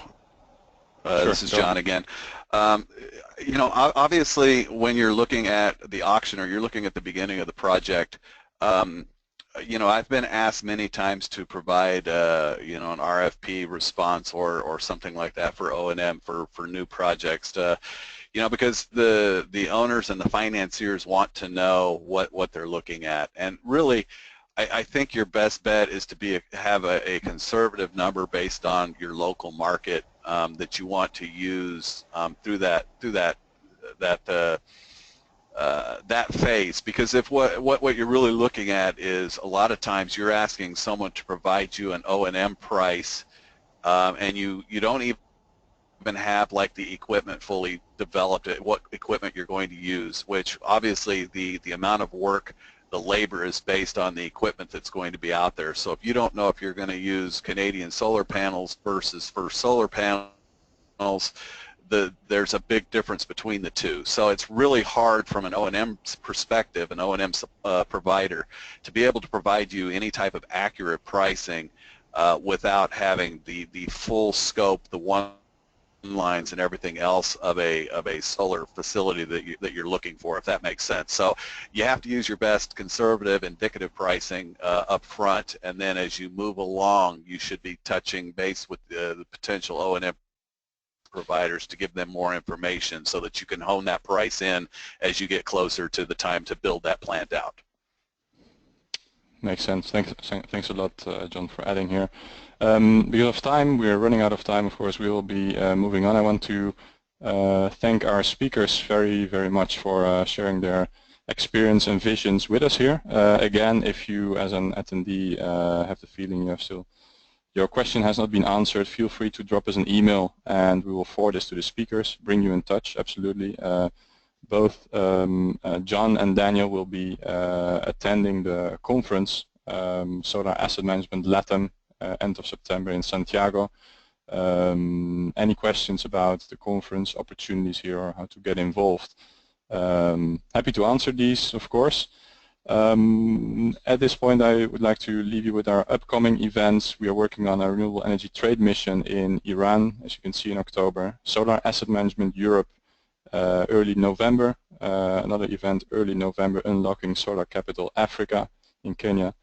S2: sure,
S5: this is John again. Obviously, when you're looking at the auction or you're looking at the beginning of the project, I've been asked many times to provide, an RFP response or something like that for O&M for new projects, because the owners and the financiers want to know what they're looking at. And really, I think your best bet is to have a conservative number based on your local market that you want to use through that phase, because if what you're really looking at is a lot of times you're asking someone to provide you an O&M price, and you don't even have like the equipment fully developed, what equipment you're going to use, which obviously the amount of work, the labor is based on the equipment that's going to be out there. So if you don't know if you're going to use Canadian solar panels versus First Solar panels, there's a big difference between the two. So it's really hard from an O&M perspective, an O&M provider, to be able to provide you any type of accurate pricing without having the full scope, the one lines and everything else of a solar facility that you're looking for, if that makes sense. So you have to use your best conservative indicative pricing up front, and then as you move along you should be touching base with the potential O&M providers to give them more information so that you can hone that price in as you get closer to the time to build that plant out.
S2: Makes sense. Thanks a lot, John, for adding here. Because of time, we're running out of time, of course, we will be moving on. I want to thank our speakers very, very much for sharing their experience and visions with us here. Again, if you, as an attendee, have the feeling your question has not been answered, feel free to drop us an email and we will forward this to the speakers, bring you in touch, absolutely. Both John and Daniel will be attending the conference, Solar Asset Management LatAm, end of September in Santiago. Any questions about the conference, opportunities here, or how to get involved? Happy to answer these, of course. At this point, I would like to leave you with our upcoming events. We are working on a renewable energy trade mission in Iran, as you can see, in October. Solar Asset Management Europe, early November. Another event early November, Unlocking Solar Capital Africa in Kenya.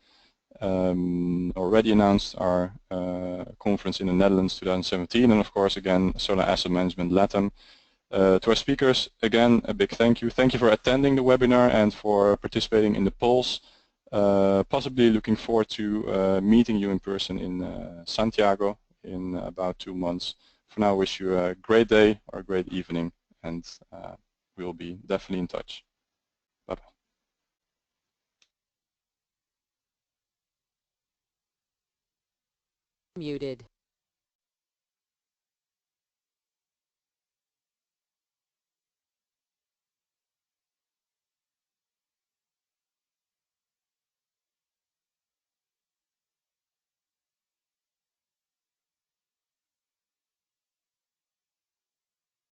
S2: Already announced our conference in the Netherlands 2017, and of course again Solar Asset Management LatAm. To our speakers, again, a big thank you. Thank you for attending the webinar and for participating in the polls. Possibly looking forward to meeting you in person in Santiago in about 2 months. For now, wish you a great day or a great evening, and we will be definitely in touch. Bye-bye.
S1: Muted.